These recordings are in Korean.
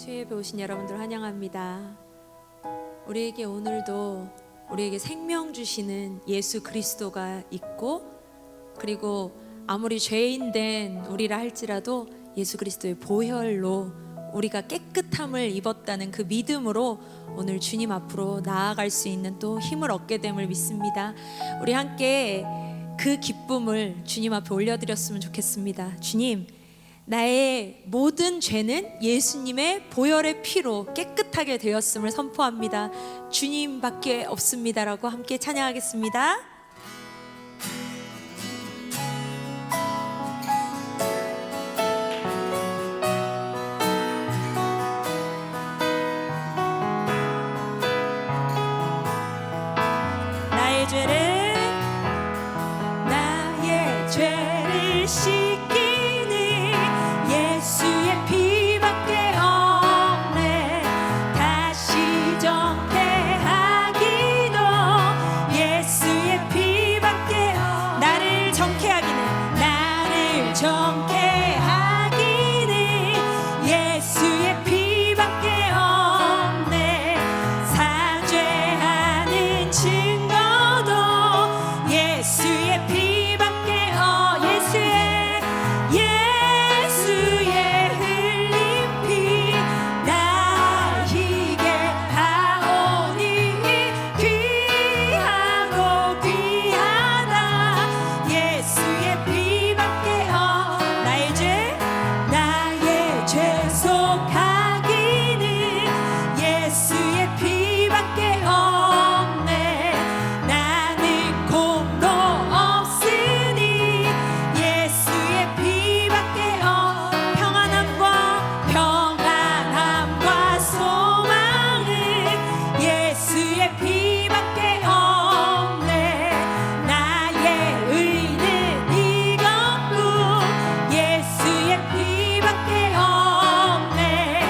수요예배 오신 여러분들 환영합니다. 우리에게 오늘도 우리에게 생명 주시는 예수 그리스도가 있고, 그리고 아무리 죄인된 우리라 할지라도 예수 그리스도의 보혈로 우리가 깨끗함을 입었다는 그 믿음으로 오늘 주님 앞으로 나아갈 수 있는 또 힘을 얻게 됨을 믿습니다. 우리 함께 그 기쁨을 주님 앞에 올려드렸으면 좋겠습니다. 주님, 나의 모든 죄는 예수님의 보혈의 피로 깨끗하게 되었음을 선포합니다. 주님밖에 없습니다라고 함께 찬양하겠습니다. 나의 죄를 씻기는 예수의 피밖에 없네. 다시 정케하기도 예수의 피밖에 나를 정케하기는 예수의 피밖에 없네. 사죄하는 증거도 예수의 피밖에 예수의 흘린 피 나에게 하오니 귀하고 귀하다. 예수의 피밖에 나의 죄 속하기는 예수의 피밖에 없네. 나는 공로 없으니 예수의 피밖에 평안함과 소망은 예수의 피밖에 없네. 나의 의는 이것뿐 예수의 피밖에 없네.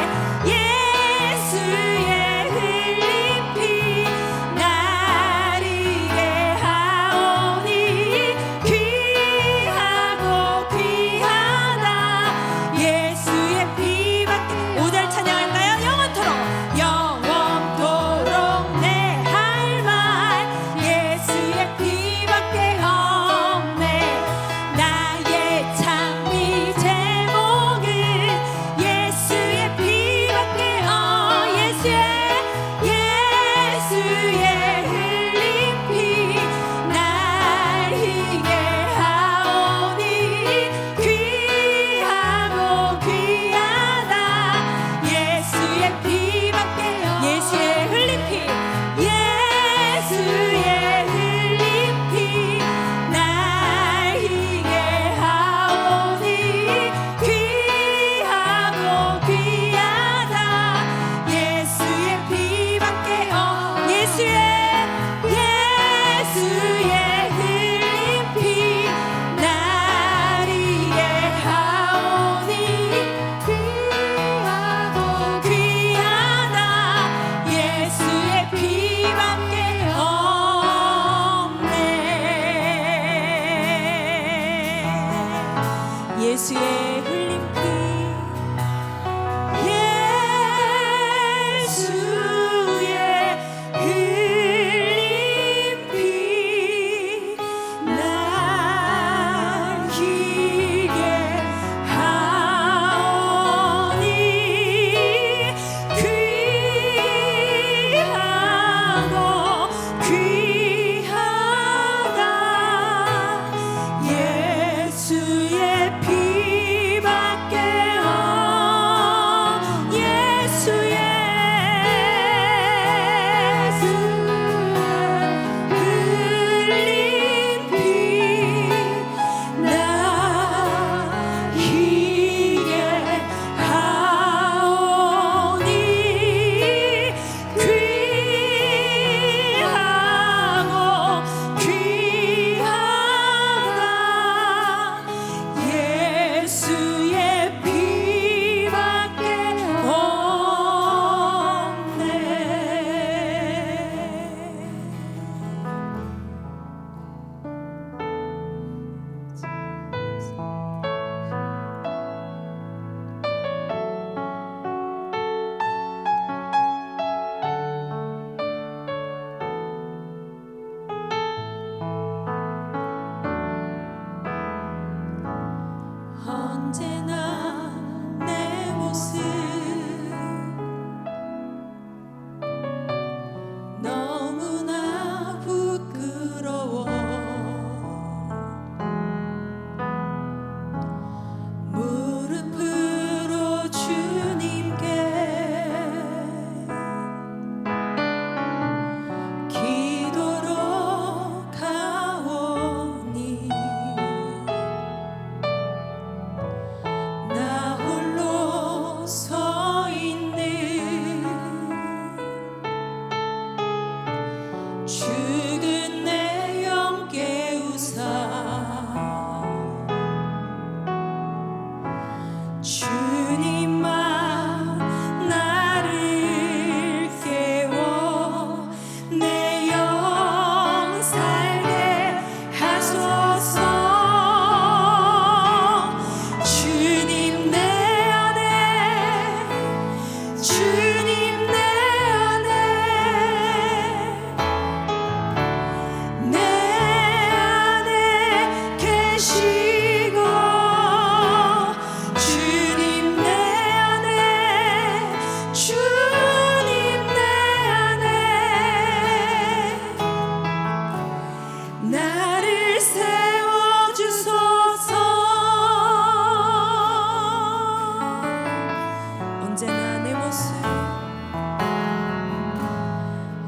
언제나 내 모습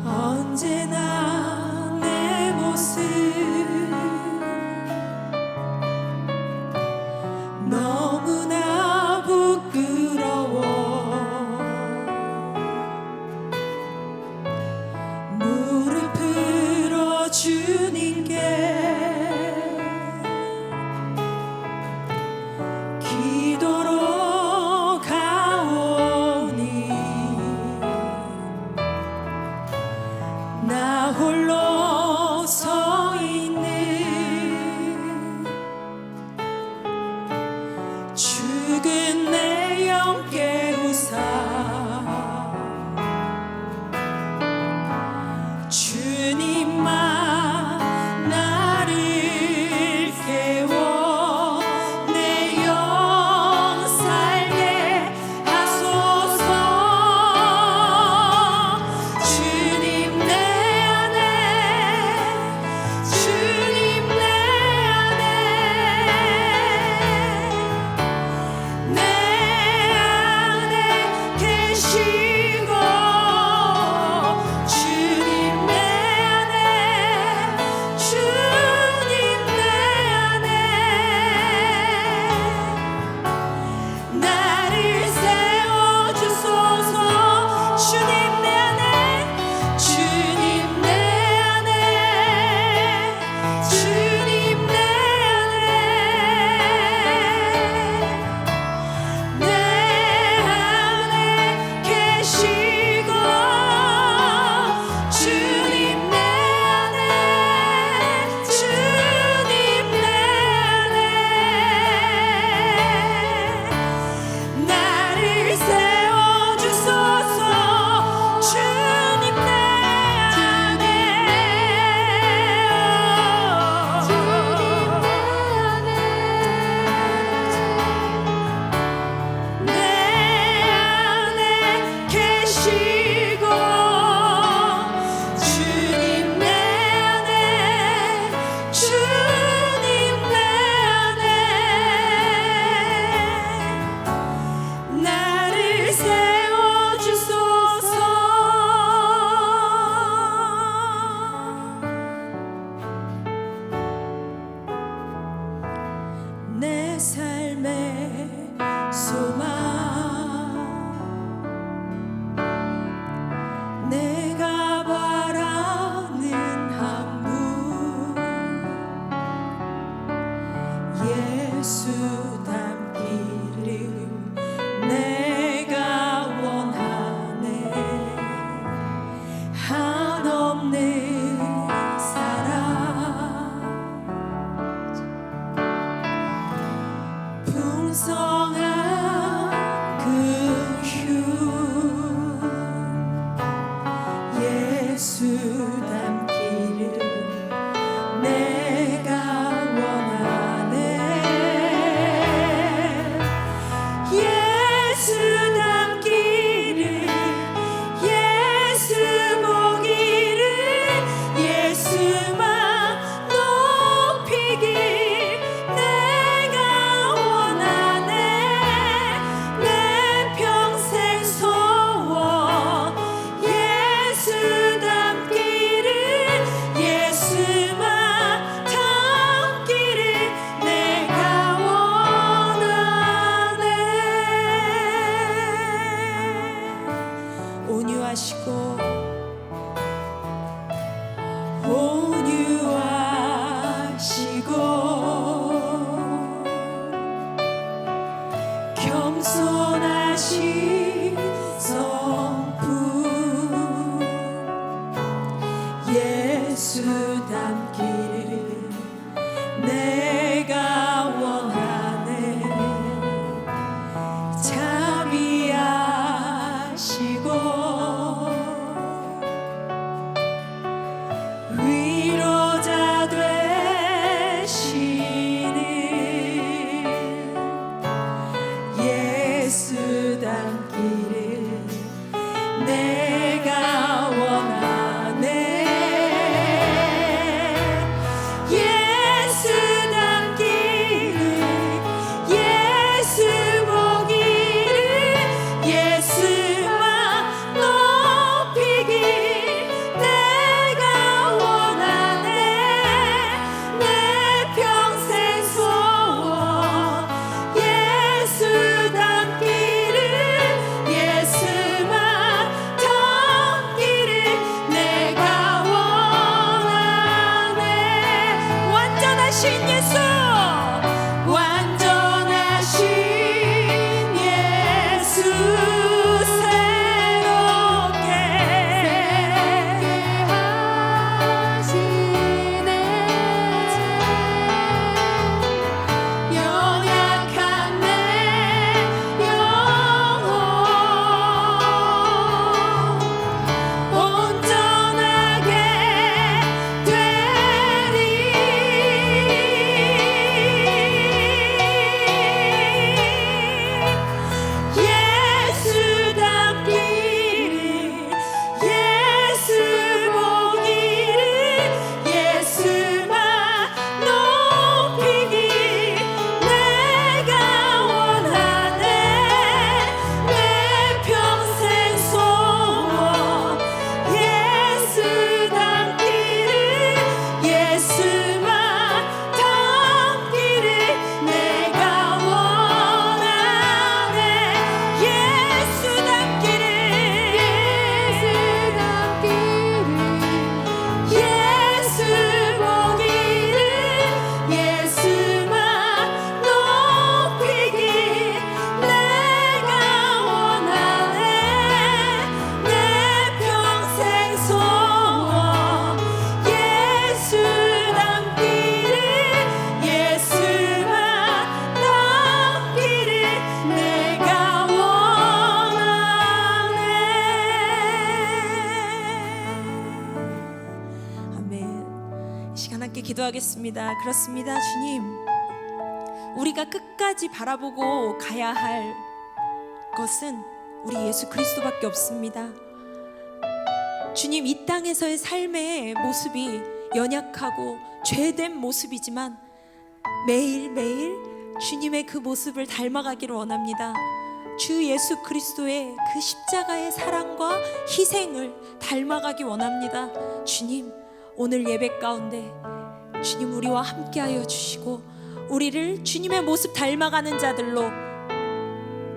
언제나 내 모습 너무나 부끄러워 무릎으로 주님께 기도로 가오니 나 홀로 서 있는 죽은 내 영 깨우사 주님만 나를 깨워 내 영 살게 하소서 주님 내 안에 주님 내 안에 내 안에 계시고 주님 내 안에 주님 내 안에 나를 세워주소서 주님 내 안에 주님 내 안에 주님 내 안에 내 안에 계시고 주님 내 안에 주님 내 안에 나를 세워주소서 주님 내 안에 내 안에 계시고 주님 내 안에 주님 내 안에 나를 세워주소서 내 삶의 소망 내가 바라는 한 분 예수 닮기를 내가 원하네 한없는 사랑 풍성한 그 휴 예수 닮기를 내가 원하네 예수 닮기를 예수 보기를 예수만 높이길 내가 원하네 내 평생 소원 예수 닮기를 예수만 닮기를 내가 원하네 온유하시고 온유하시고 겸손하신 성품 예수 닮기를 내가 원하네 자비하시고 위로자 되시는 예수 닮기를 내가 원하네 예수 닮기를 예수 보기를 예수 함께 기도하겠습니다. 그렇습니다. 주님, 우리가 끝까지 바라보고 가야 할 것은 우리 예수 그리스도밖에 없습니다. 주님, 이 땅에서의 삶의 모습이 연약하고 죄된 모습이지만 매일매일 주님의 그 모습을 닮아가기를 원합니다. 주 예수 그리스도의 그 십자가의 사랑과 희생을 닮아가기 원합니다. 주님, 오늘 예배 가운데 주님 우리와 함께하여 주시고 우리를 주님의 모습 닮아가는 자들로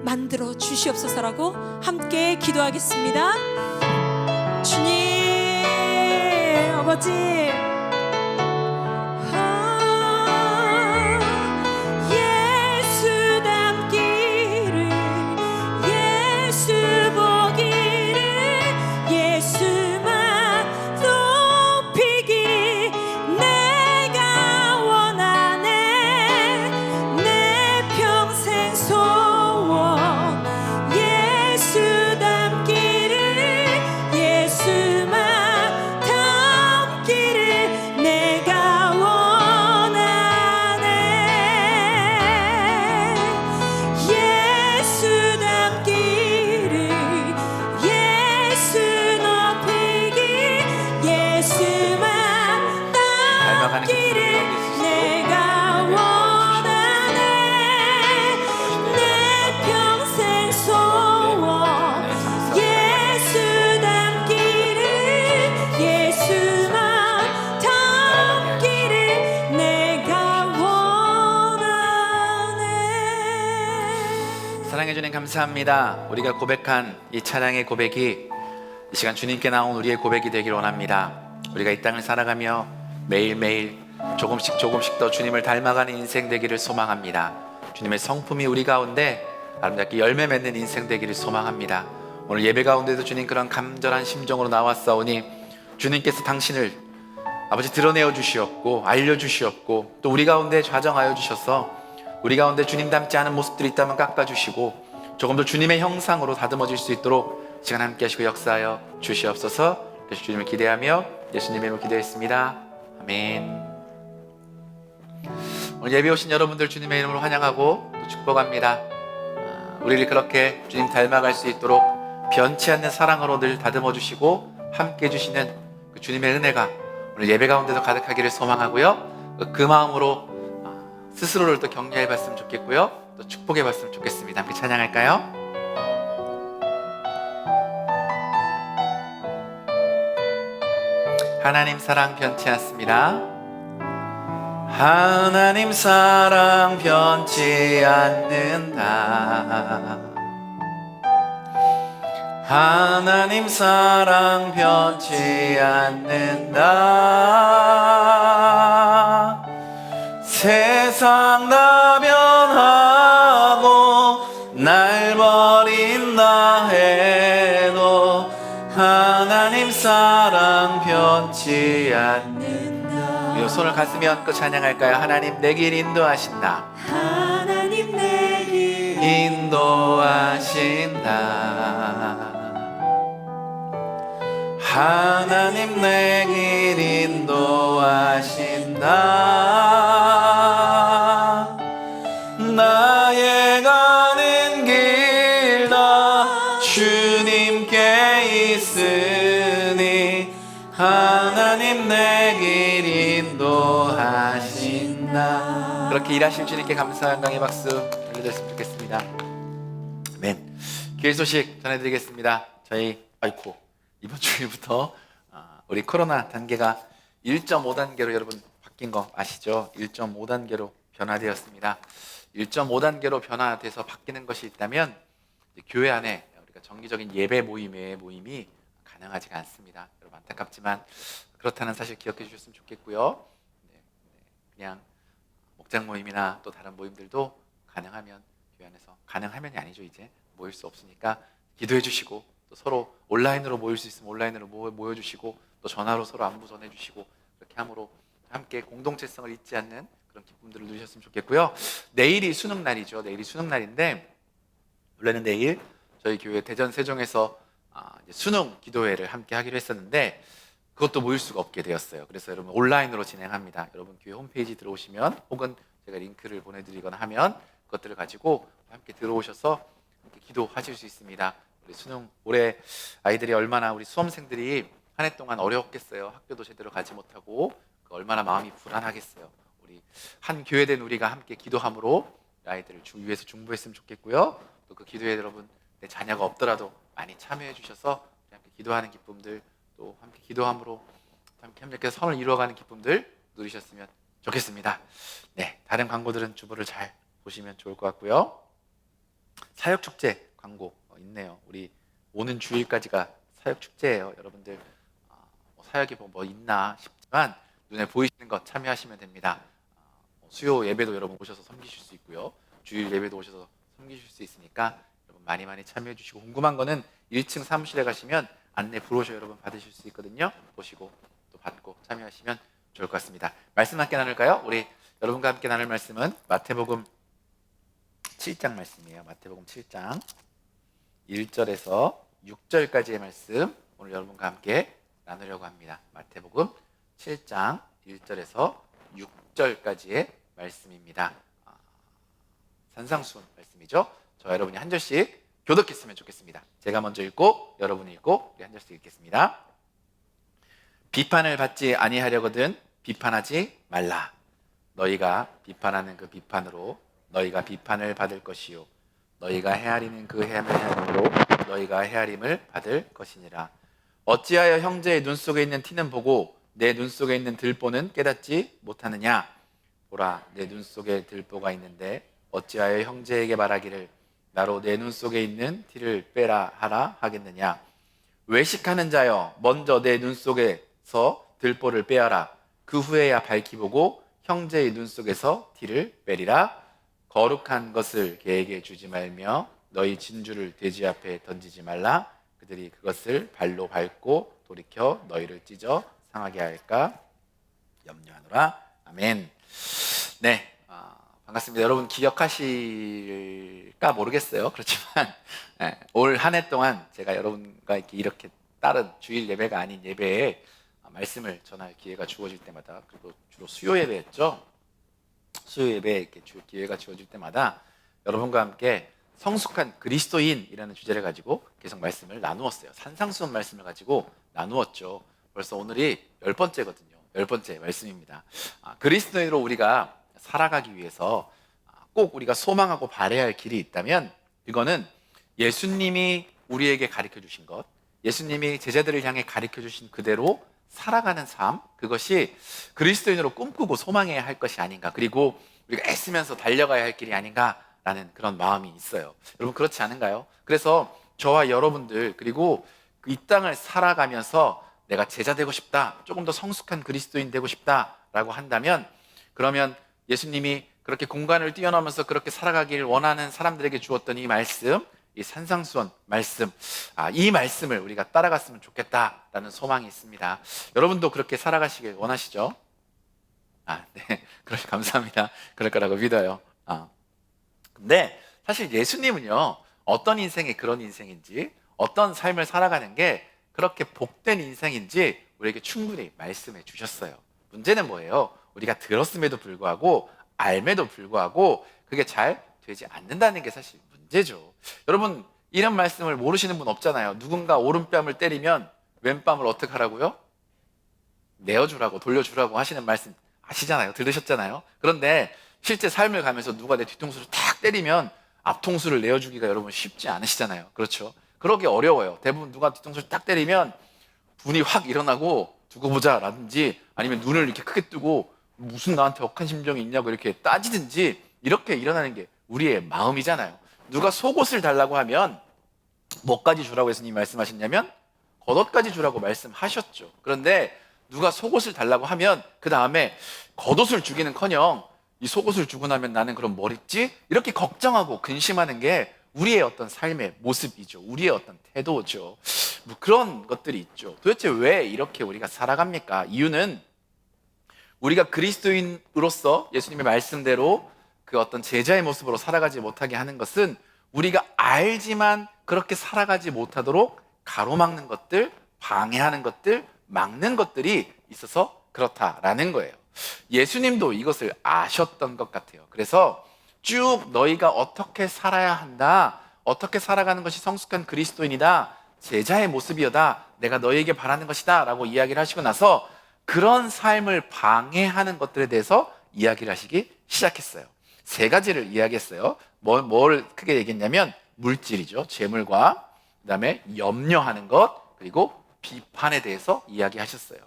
만들어 주시옵소서라고 함께 기도하겠습니다. 주님 아버지, 사랑해 주님 감사합니다. 우리가 고백한 이 찬양의 고백이 이 시간 주님께 나온 우리의 고백이 되길 원합니다. 우리가 이 땅을 살아가며 매일매일 조금씩 더 주님을 닮아가는 인생 되기를 소망합니다. 주님의 성품이 우리 가운데 아름답게 열매 맺는 인생 되기를 소망합니다. 오늘 예배 가운데도 주님 그런 간절한 심정으로 나왔사오니 주님께서 당신을 아버지 드러내어 주시옵고 알려주시옵고 또 우리 가운데 좌정하여 주셔서 우리 가운데 주님 닮지 않은 모습들이 있다면 깎아주시고 조금 더 주님의 형상으로 다듬어질 수 있도록 시간 함께 하시고 역사하여 주시옵소서. 그래서 주님을 기대하며 예수님의 이름으로 기도했습니다. 아멘. 오늘 예배 오신 여러분들 주님의 이름으로 환영하고 또 축복합니다. 우리를 그렇게 주님 닮아갈 수 있도록 변치 않는 사랑으로 늘 다듬어 주시고 함께 해주시는 그 주님의 은혜가 오늘 예배 가운데도 가득하기를 소망하고요. 그 마음으로 스스로를 또 격려해 봤으면 좋겠고요. 또 축복해 봤으면 좋겠습니다. 함께 찬양할까요? 하나님 사랑 변치 않습니다. 하나님 사랑 변치 않는다. 하나님 사랑 변치 않는다. 세상 다 변하고 날 버린다 해도 하나님 사랑 변치 않는다. 이 손을 가슴에 얹고 찬양할까요? 하나님 내 길 인도하신다. 하나님 내 길 인도하신다. 하나님 내 길 인도하신다. 나의 가는 길 다 주님께 있으니 하나님 내 길 인도하신다. 그렇게 일하실 주님께 감사 영광의 박수 들려드렸으면 좋겠습니다. 아멘. 기회 소식 전해드리겠습니다. 저희 이번 주일부터 우리 코로나 단계가 1.5단계로 여러분 바뀐 거 아시죠? 1.5단계로 변화되었습니다. 1.5단계로 변화돼서 바뀌는 것이 있다면 교회 안에 우리가 정기적인 예배 모임이 가능하지가 않습니다. 여러분 안타깝지만 그렇다는 사실 기억해 주셨으면 좋겠고요. 그냥 목장 모임이나 또 다른 모임들도 가능하면 교회 안에서 가능하면이 아니죠. 이제 모일 수 없으니까 기도해 주시고 또 서로 온라인으로 모일 수 있으면 온라인으로 모여주시고 또 전화로 서로 안부 전해주시고 그렇게 함으로 함께 공동체성을 잊지 않는 그런 기쁨들을 누리셨으면 좋겠고요. 내일이 수능날이죠. 내일이 수능날인데 원래는 내일 저희 교회 대전 세종에서 이제 수능 기도회를 함께 하기로 했었는데 그것도 모일 수가 없게 되었어요. 그래서 여러분 온라인으로 진행합니다. 여러분 교회 홈페이지 들어오시면 혹은 제가 링크를 보내드리거나 하면 그것들을 가지고 함께 들어오셔서 함께 기도하실 수 있습니다. 우리 수능 올해 아이들이 얼마나, 우리 수험생들이 한 해 동안 어려웠겠어요. 학교도 제대로 가지 못하고 얼마나 마음이 불안하겠어요. 우리 한 교회된 우리가 함께 기도함으로 아이들을 위해서 중보했으면 좋겠고요. 또 그 기도에 여러분 내 자녀가 없더라도 많이 참여해 주셔서 함께 기도하는 기쁨들, 또 함께 기도함으로 함께 협력해서 선을 이루어가는 기쁨들 누리셨으면 좋겠습니다. 네, 다른 광고들은 주보를 잘 보시면 좋을 것 같고요. 사역축제 광고 있네요. 우리 오는 주일까지가 사역축제예요. 여러분들 사역이 뭐 있나 싶지만 눈에 보이시는 것 참여하시면 됩니다. 수요 예배도 여러분 오셔서 섬기실 수 있고요. 주일 예배도 오셔서 섬기실 수 있으니까 여러분 많이 나눠주시고, 궁금한 거는 1층 사무실에 가시면 안내 브로셔 여러분 받으실 수 있거든요. 보시고 또 받고 참여하시면 좋을 것 같습니다. 말씀 함께 나눌까요? 우리 여러분과 함께 나눌 말씀은 마태복음 7장 말씀이에요. 마태복음 7장 1절에서 6절까지의 말씀 오늘 여러분과 함께 나누려고 합니다. 마태복음 7장 1절에서 6절까지의 말씀입니다. 산상수훈 말씀이죠. 저 여러분이 한 절씩 교독했으면 좋겠습니다. 제가 먼저 읽고 여러분이 읽고 우리 한 절씩 읽겠습니다. 비판을 받지 아니하려거든 비판하지 말라. 너희가 비판하는 그 비판으로 너희가 비판을 받을 것이요 너희가 헤아리는 그 헤아림으로 너희가 헤아림을 받을 것이니라. 어찌하여 형제의 눈 속에 있는 티는 보고 내 눈 속에 있는 들보는 깨닫지 못하느냐. 보라, 내 눈 속에 들보가 있는데 어찌하여 형제에게 말하기를 나로 내 눈 속에 있는 티를 빼라 하라 하겠느냐. 외식하는 자여, 먼저 내 눈 속에서 들보를 빼어라. 그 후에야 밝히 보고 형제의 눈 속에서 티를 빼리라. 거룩한 것을 개에게 주지 말며 너희 진주를 돼지 앞에 던지지 말라. 그들이 그것을 발로 밟고 돌이켜 너희를 찢어 상하게 할까 염려하노라. 아멘. 네, 반갑습니다. 여러분 기억하실까 모르겠어요. 그렇지만 올 한 해 동안 제가 여러분과 이렇게 다른 주일 예배가 아닌 예배에 말씀을 전할 기회가 주어질 때마다, 그리고 주로 수요 예배였죠. 수요 예배에 이렇게 기회가 주어질 때마다 여러분과 함께 성숙한 그리스도인이라는 주제를 가지고 계속 말씀을 나누었어요. 산상수훈 말씀을 가지고 나누었죠. 벌써 오늘이 10번째거든요. 10번째 말씀입니다. 그리스도인으로 우리가 살아가기 위해서 꼭 우리가 소망하고 바라야 할 길이 있다면 이거는 예수님이 우리에게 가르쳐 주신 것, 예수님이 제자들을 향해 가르쳐 주신 그대로 살아가는 삶, 그것이 그리스도인으로 꿈꾸고 소망해야 할 것이 아닌가, 그리고 우리가 애쓰면서 달려가야 할 길이 아닌가라는 그런 마음이 있어요. 여러분 그렇지 않은가요? 그래서 저와 여러분들, 그리고 이 땅을 살아가면서 내가 제자 되고 싶다, 조금 더 성숙한 그리스도인 되고 싶다라고 한다면, 그러면 예수님이 그렇게 공간을 뛰어넘어서 그렇게 살아가길 원하는 사람들에게 주었던 이 말씀, 이 산상수훈 말씀, 이 말씀을 우리가 따라갔으면 좋겠다라는 소망이 있습니다. 여러분도 그렇게 살아가시길 원하시죠? 네, 감사합니다. 그럴 거라고 믿어요. 근데 사실 예수님은요, 어떤 인생이 그런 인생인지, 어떤 삶을 살아가는 게 그렇게 복된 인생인지 우리에게 충분히 말씀해 주셨어요. 문제는 뭐예요? 우리가 들었음에도 불구하고, 알매도 불구하고 그게 잘 되지 않는다는 게 사실 문제죠. 여러분, 이런 말씀을 모르시는 분 없잖아요. 누군가 오른뺨을 때리면 왼뺨을 어떻게 하라고요? 내어주라고, 돌려주라고 하시는 말씀 아시잖아요. 들으셨잖아요. 그런데 실제 삶을 가면서 누가 내 뒤통수를 탁 때리면 앞통수를 내어주기가 여러분 쉽지 않으시잖아요. 그렇죠? 그러기 어려워요. 대부분 누가 뒤통수를 딱 때리면 분이 확 일어나고 두고 보자 라든지, 아니면 눈을 이렇게 크게 뜨고 무슨 나한테 억한 심정이 있냐고 이렇게 따지든지, 이렇게 일어나는 게 우리의 마음이잖아요. 누가 속옷을 달라고 하면 뭐까지 주라고 예수님이 말씀하셨냐면 겉옷까지 주라고 말씀하셨죠. 그런데 누가 속옷을 달라고 하면 그 다음에 겉옷을 주기는커녕 이 속옷을 주고 나면 나는 그럼 뭘 입지? 이렇게 걱정하고 근심하는 게 우리의 어떤 삶의 모습이죠. 우리의 어떤 태도죠. 뭐 그런 것들이 있죠. 도대체 왜 이렇게 우리가 살아갑니까? 이유는 우리가 그리스도인으로서 예수님의 말씀대로 그 어떤 제자의 모습으로 살아가지 못하게 하는 것은 우리가 알지만 그렇게 살아가지 못하도록 가로막는 것들, 방해하는 것들, 막는 것들이 있어서 그렇다라는 거예요. 예수님도 이것을 아셨던 것 같아요. 그래서 쭉 너희가 어떻게 살아야 한다, 어떻게 살아가는 것이 성숙한 그리스도인이다, 제자의 모습이여다, 내가 너희에게 바라는 것이다 라고 이야기를 하시고 나서 그런 삶을 방해하는 것들에 대해서 이야기를 하시기 시작했어요. 세 가지를 이야기했어요. 뭘 크게 얘기했냐면 물질이죠. 재물과 그 다음에 염려하는 것, 그리고 비판에 대해서 이야기하셨어요.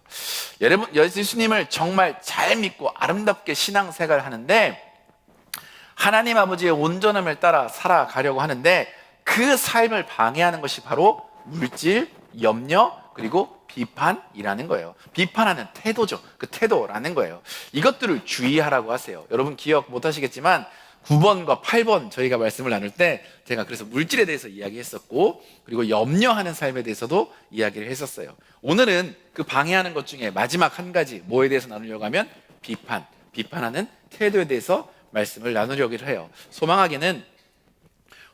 여러분, 예수님을 정말 잘 믿고 아름답게 신앙생활을 하는데 하나님 아버지의 온전함을 따라 살아가려고 하는데 그 삶을 방해하는 것이 바로 물질, 염려, 그리고 비판이라는 거예요. 비판하는 태도죠. 그 태도라는 거예요. 이것들을 주의하라고 하세요. 여러분 기억 못 하시겠지만 9번과 8번 저희가 말씀을 나눌 때 제가 그래서 물질에 대해서 이야기했었고 그리고 염려하는 삶에 대해서도 이야기를 했었어요. 오늘은 그 방해하는 것 중에 마지막 한 가지 뭐에 대해서 나누려고 하면 비판하는 태도에 대해서 말씀을 나누려고 해요. 소망하기는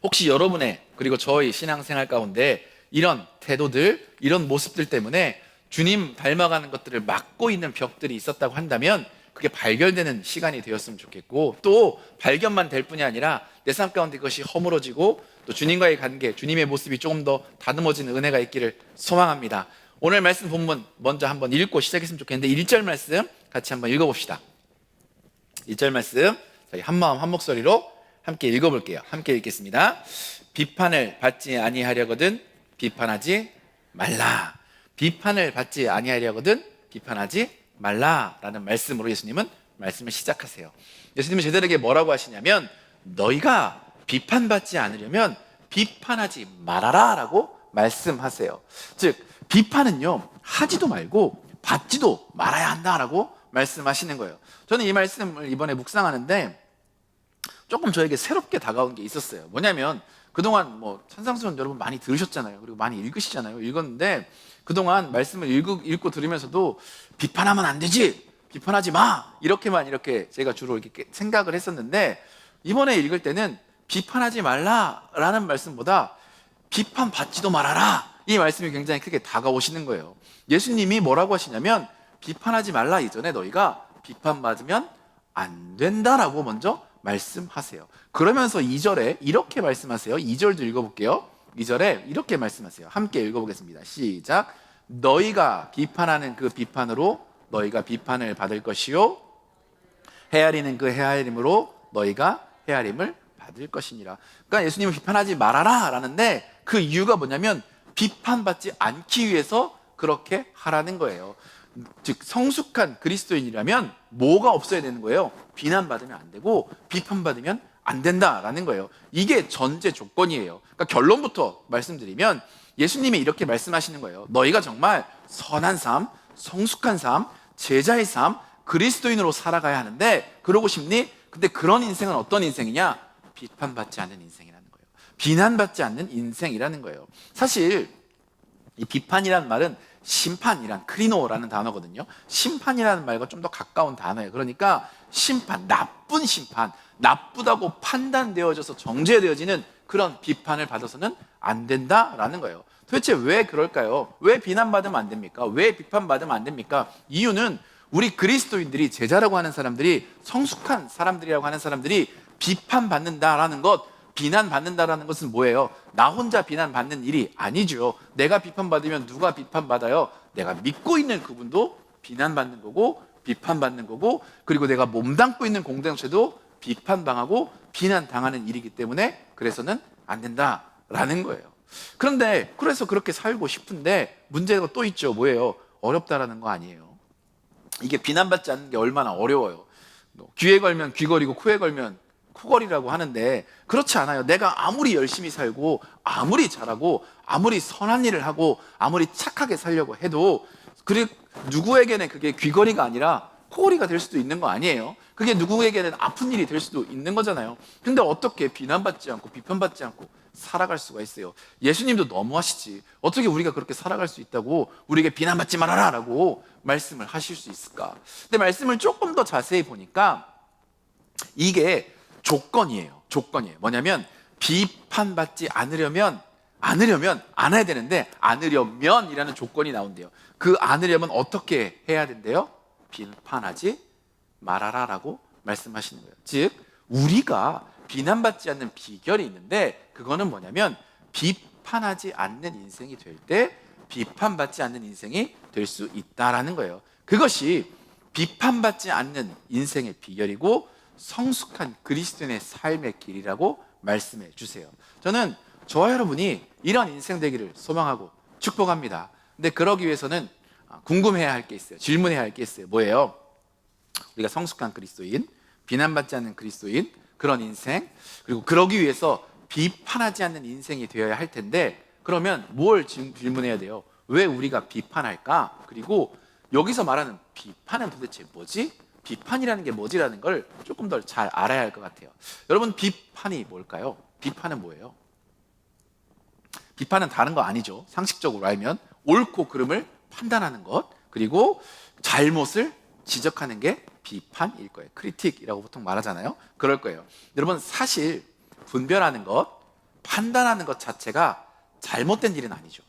혹시 여러분의 그리고 저희 신앙생활 가운데 이런 태도들, 이런 모습들 때문에 주님 닮아가는 것들을 막고 있는 벽들이 있었다고 한다면 그게 발견되는 시간이 되었으면 좋겠고 또 발견만 될 뿐이 아니라 내 삶 가운데 그것이 허물어지고 또 주님과의 관계, 주님의 모습이 조금 더 다듬어지는 은혜가 있기를 소망합니다. 오늘 말씀 본문 먼저 한번 읽고 시작했으면 좋겠는데 1절 말씀 같이 한번 읽어봅시다. 1절 말씀 저희 한마음 한목소리로 함께 읽어볼게요. 함께 읽겠습니다. 비판을 받지 아니하려거든 비판하지 말라. 비판을 받지 아니하려거든 비판하지 말라라는 말씀으로 예수님은 말씀을 시작하세요. 예수님은 제자들에게 뭐라고 하시냐면 너희가 비판받지 않으려면 비판하지 말아라 라고 말씀하세요. 즉 비판은요 하지도 말고 받지도 말아야 한다라고 말씀하시는 거예요. 저는 이 말씀을 이번에 묵상하는데 조금 저에게 새롭게 다가온 게 있었어요. 뭐냐면 그동안 뭐 천상수원 여러분 많이 들으셨잖아요. 그리고 많이 읽으시잖아요. 읽었는데 그동안 말씀을 읽고 들으면서도 비판하면 안 되지, 비판하지 마, 이렇게 제가 주로 이렇게 생각을 했었는데 이번에 읽을 때는 비판하지 말라라는 말씀보다 비판받지도 말아라, 이 말씀이 굉장히 크게 다가오시는 거예요. 예수님이 뭐라고 하시냐면 비판하지 말라 이전에 너희가 비판받으면 안 된다라고 먼저 말씀하세요. 그러면서 2절에 이렇게 말씀하세요. 2절도 읽어볼게요. 2절에 이렇게 말씀하세요. 함께 읽어보겠습니다. 시작. 너희가 비판하는 그 비판으로 너희가 비판을 받을 것이요 헤아리는 그 헤아림으로 너희가 헤아림을 받을 것이니라. 그러니까 예수님은 비판하지 말아라 라는데 그 이유가 뭐냐면 비판받지 않기 위해서 그렇게 하라는 거예요. 즉 성숙한 그리스도인이라면 뭐가 없어야 되는 거예요? 비난받으면 안 되고 비판받으면 안 된다라는 거예요. 이게 전제 조건이에요. 그러니까 결론부터 말씀드리면 예수님이 이렇게 말씀하시는 거예요. 너희가 정말 선한 삶, 성숙한 삶, 제자의 삶, 그리스도인으로 살아가야 하는데 그러고 싶니? 근데 그런 인생은 어떤 인생이냐? 비판받지 않는 인생이라는 거예요. 비난받지 않는 인생이라는 거예요. 사실 이 비판이라는 말은 심판이란 크리노라는 단어거든요. 심판이라는 말과 좀 더 가까운 단어예요. 그러니까 심판, 나쁜 심판, 나쁘다고 판단되어져서 정죄되어지는 그런 비판을 받아서는 안 된다라는 거예요. 도대체 왜 그럴까요? 왜 비난받으면 안 됩니까? 왜 비판받으면 안 됩니까? 이유는 우리 그리스도인들이, 제자라고 하는 사람들이, 성숙한 사람들이라고 하는 사람들이 비판받는다라는 것, 비난받는다라는 것은 뭐예요? 나 혼자 비난받는 일이 아니죠. 내가 비판받으면 누가 비판받아요? 내가 믿고 있는 그분도 비난받는 거고 비판받는 거고, 그리고 내가 몸담고 있는 공동체도 비판당하고 비난당하는 일이기 때문에 그래서는 안 된다라는 거예요. 그런데 그래서 그렇게 살고 싶은데 문제가 또 있죠. 뭐예요? 어렵다라는 거 아니에요. 이게 비난받지 않는 게 얼마나 어려워요. 귀에 걸면 귀걸이고 코에 걸면 코걸이라고 하는데 그렇지 않아요. 내가 아무리 열심히 살고 아무리 잘하고 아무리 선한 일을 하고 아무리 착하게 살려고 해도 누구에게는 그게 귀걸이가 아니라 코걸이가 될 수도 있는 거 아니에요. 그게 누구에게는 아픈 일이 될 수도 있는 거잖아요. 근데 어떻게 비난받지 않고 비판받지 않고 살아갈 수가 있어요? 예수님도 너무하시지. 어떻게 우리가 그렇게 살아갈 수 있다고 우리에게 비난받지 말아라 라고 말씀을 하실 수 있을까? 근데 말씀을 조금 더 자세히 보니까 이게 조건이에요. 뭐냐면 비판받지 않으려면 안으려면 안아야 되는데 안으려면이라는 조건이 나온대요. 그 안으려면 어떻게 해야 된대요? 비판하지 말아라라고 말씀하시는 거예요. 즉 우리가 비난받지 않는 비결이 있는데 그거는 뭐냐면 비판하지 않는 인생이 될 때 비판받지 않는 인생이 될 수 있다라는 거예요. 그것이 비판받지 않는 인생의 비결이고 성숙한 그리스도인의 삶의 길이라고 말씀해 주세요. 저는 저와 여러분이 이런 인생 되기를 소망하고 축복합니다. 근데 그러기 위해서는 궁금해야 할 게 있어요. 질문해야 할 게 있어요. 뭐예요? 우리가 성숙한 그리스도인, 비난받지 않는 그리스도인, 그런 인생, 그리고 그러기 위해서 비판하지 않는 인생이 되어야 할 텐데 그러면 뭘 질문해야 돼요? 왜 우리가 비판할까? 그리고 여기서 말하는 비판은 도대체 뭐지? 비판이라는 게 뭐지라는 걸 조금 더 잘 알아야 할 것 같아요. 여러분 비판이 뭘까요? 비판은 뭐예요? 비판은 다른 거 아니죠. 상식적으로 알면 옳고 그름을 판단하는 것, 그리고 잘못을 지적하는 게 비판일 거예요. 크리틱이라고 보통 말하잖아요. 그럴 거예요. 여러분 사실 분별하는 것, 판단하는 것 자체가 잘못된 일은 아니죠.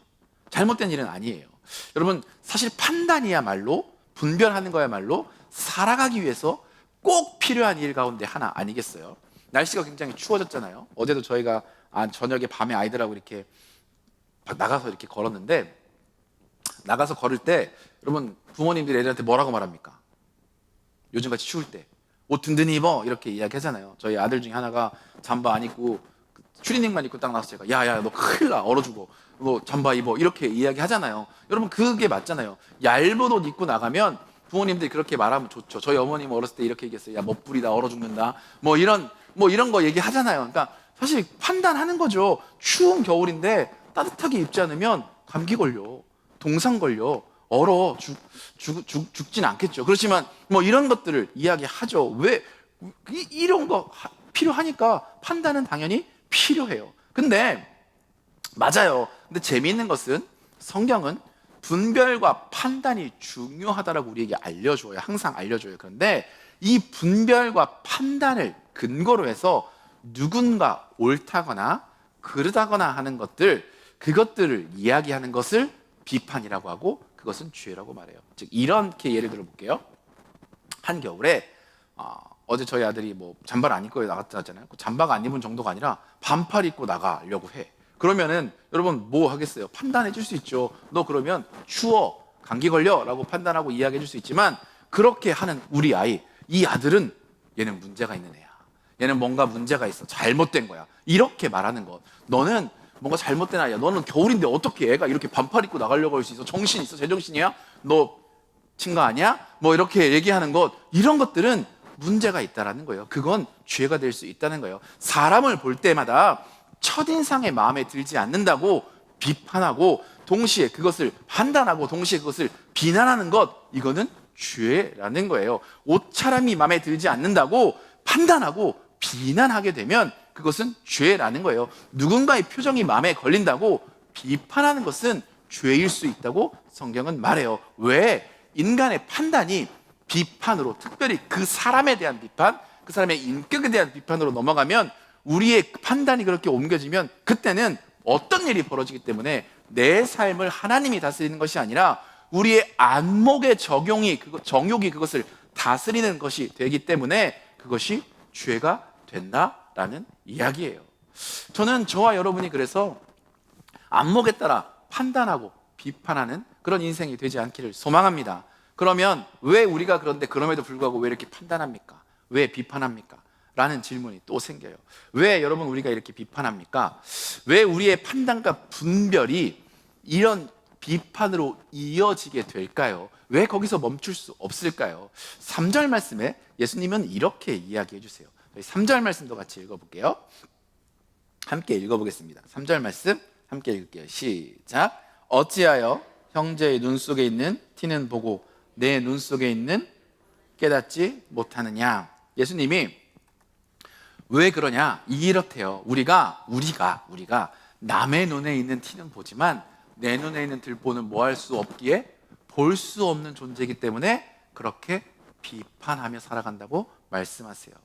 잘못된 일은 아니에요. 여러분 사실 판단이야말로, 분별하는 거야말로 살아가기 위해서 꼭 필요한 일 가운데 하나 아니겠어요? 날씨가 굉장히 추워졌잖아요. 어제도 저희가 저녁에 밤에 아이들하고 이렇게 나가서 이렇게 걸었는데, 나가서 걸을 때 여러분 부모님들이 애들한테 뭐라고 말합니까? 요즘같이 추울 때 옷 든든히 입어 이렇게 이야기하잖아요. 저희 아들 중에 하나가 잠바 안 입고 추리닝만 입고 딱 나와서 제가 야야 너 큰일 나 얼어 죽어 너 잠바 입어 이렇게 이야기하잖아요. 여러분 그게 맞잖아요. 얇은 옷 입고 나가면 부모님들이 그렇게 말하면 좋죠. 저희 어머님 어렸을 때 이렇게 얘기했어요. 야 멋부리다 얼어 죽는다 뭐 이런 거 얘기하잖아요. 그러니까 사실 판단하는 거죠. 추운 겨울인데 따뜻하게 입지 않으면 감기 걸려, 동상 걸려, 얼어 죽진 않겠죠. 그렇지만 뭐 이런 것들을 이야기하죠. 왜 이런 거 필요하니까 판단은 당연히 필요해요. 근데 맞아요. 근데 재미있는 것은 성경은 분별과 판단이 중요하다라고 우리에게 알려줘요. 항상 알려줘요. 그런데 이 분별과 판단을 근거로 해서 누군가 옳다거나 그르다거나 하는 것들, 그것들을 이야기하는 것을 비판이라고 하고 그것은 죄라고 말해요. 즉 이렇게 예를 들어 볼게요. 한겨울에 어제 저희 아들이 뭐 잠바를 안 입고 나갔잖아요. 잠바가 안 입은 정도가 아니라 반팔 입고 나가려고 해. 그러면은 여러분 뭐 하겠어요? 판단해 줄 수 있죠. 너 그러면 추워, 감기 걸려 라고 판단하고 이야기해 줄 수 있지만 그렇게 하는 우리 아이, 이 아들은 얘는 문제가 있는 애야. 얘는 뭔가 문제가 있어. 잘못된 거야. 이렇게 말하는 것. 너는 뭔가 잘못된 아이야. 너는 겨울인데 어떻게 애가 이렇게 반팔 입고 나가려고 할 수 있어? 정신 있어? 제정신이야? 너 친구 아니야? 뭐 이렇게 얘기하는 것, 이런 것들은 문제가 있다라는 거예요. 그건 죄가 될 수 있다는 거예요. 사람을 볼 때마다 첫인상에 마음에 들지 않는다고 비판하고 동시에 그것을 판단하고 동시에 그것을 비난하는 것, 이거는 죄라는 거예요. 옷차림이 마음에 들지 않는다고 판단하고 비난하게 되면 그것은 죄라는 거예요. 누군가의 표정이 마음에 걸린다고 비판하는 것은 죄일 수 있다고 성경은 말해요. 왜? 인간의 판단이 비판으로, 특별히 그 사람에 대한 비판, 그 사람의 인격에 대한 비판으로 넘어가면, 우리의 판단이 그렇게 옮겨지면 그때는 어떤 일이 벌어지기 때문에 내 삶을 하나님이 다스리는 것이 아니라 우리의 안목의 정욕이 그것을 다스리는 것이 되기 때문에 그것이 죄가 된다라는 이야기예요. 저는 저와 여러분이 그래서 안목에 따라 판단하고 비판하는 그런 인생이 되지 않기를 소망합니다. 그러면 왜 우리가 그런데 그럼에도 불구하고 왜 이렇게 판단합니까? 왜 비판합니까? 라는 질문이 또 생겨요. 왜 여러분 우리가 이렇게 비판합니까? 왜 우리의 판단과 분별이 이런 비판으로 이어지게 될까요? 왜 거기서 멈출 수 없을까요? 3절 말씀에 예수님은 이렇게 이야기해 주세요. 3절 말씀도 같이 읽어볼게요. 함께 읽어보겠습니다. 3절 말씀 함께 읽을게요. 시작. 어찌하여 형제의 눈 속에 있는 티는 보고 내 눈 속에 있는 깨닫지 못하느냐. 예수님이 왜 그러냐? 이렇대요. 우리가 남의 눈에 있는 티는 보지만 내 눈에 있는 들보는 뭐 할 수 없기에 볼 수 없는 존재이기 때문에 그렇게 비판하며 살아간다고 말씀하세요.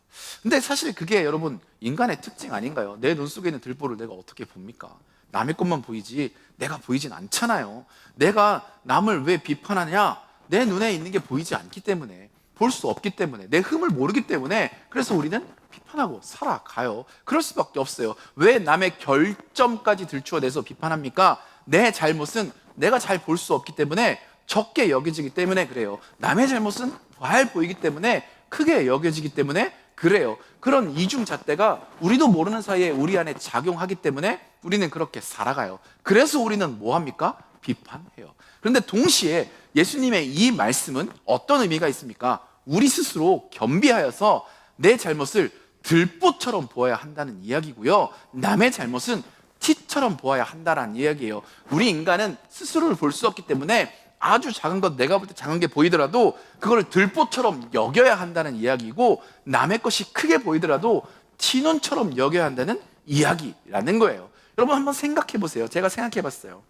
근데 사실 그게 여러분 인간의 특징 아닌가요? 내 눈 속에 있는 들보를 내가 어떻게 봅니까? 남의 것만 보이지 내가 보이진 않잖아요. 내가 남을 왜 비판하냐? 내 눈에 있는 게 보이지 않기 때문에, 볼 수 없기 때문에, 내 흠을 모르기 때문에, 그래서 우리는 비판하고 살아가요. 그럴 수밖에 없어요. 왜 남의 결점까지 들추어내서 비판합니까? 내 잘못은 내가 잘 볼 수 없기 때문에 적게 여겨지기 때문에 그래요. 남의 잘못은 잘 보이기 때문에 크게 여겨지기 때문에 그래요. 그런 이중잣대가 우리도 모르는 사이에 우리 안에 작용하기 때문에 우리는 그렇게 살아가요. 그래서 우리는 뭐 합니까? 비판해요. 그런데 동시에 예수님의 이 말씀은 어떤 의미가 있습니까? 우리 스스로 겸비하여서 내 잘못을 들보처럼 보아야 한다는 이야기고요. 남의 잘못은 티처럼 보아야 한다는 이야기예요. 우리 인간은 스스로를 볼 수 없기 때문에 아주 작은 것, 내가 볼 때 작은 게 보이더라도 그걸 들보처럼 여겨야 한다는 이야기고, 남의 것이 크게 보이더라도 티눈처럼 여겨야 한다는 이야기라는 거예요. 여러분 한번 생각해 보세요. 제가 생각해 봤어요.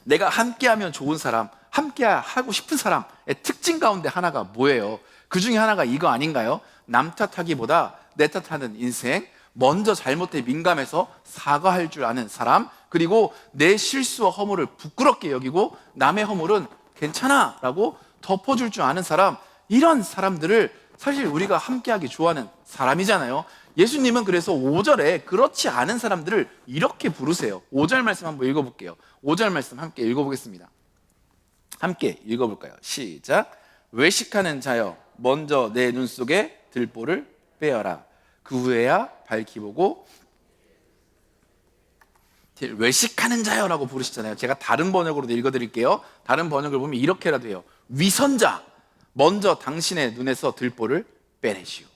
내가 함께하면 좋은 사람, 함께하고 싶은 사람의 특징 가운데 하나가 뭐예요? 그 중에 하나가 이거 아닌가요? 남 탓하기보다 내 탓하는 인생, 먼저 잘못에 민감해서 사과할 줄 아는 사람, 그리고 내 실수와 허물을 부끄럽게 여기고 남의 허물은 괜찮아 라고 덮어줄 줄 아는 사람, 이런 사람들을 사실 우리가 함께하기 좋아하는 사람이잖아요. 예수님은 그래서 5절에 그렇지 않은 사람들을 이렇게 부르세요. 5절 말씀 한번 읽어볼게요. 5절 말씀 함께 읽어보겠습니다. 함께 읽어볼까요? 시작. 외식하는 자여, 먼저 내 눈 속에 들보를 빼어라. 그 후에야 밝히 보고. 외식하는 자여라고 부르시잖아요. 제가 다른 번역으로도 읽어드릴게요. 다른 번역을 보면 이렇게라도 해요. 위선자, 먼저 당신의 눈에서 들보를 빼내시오.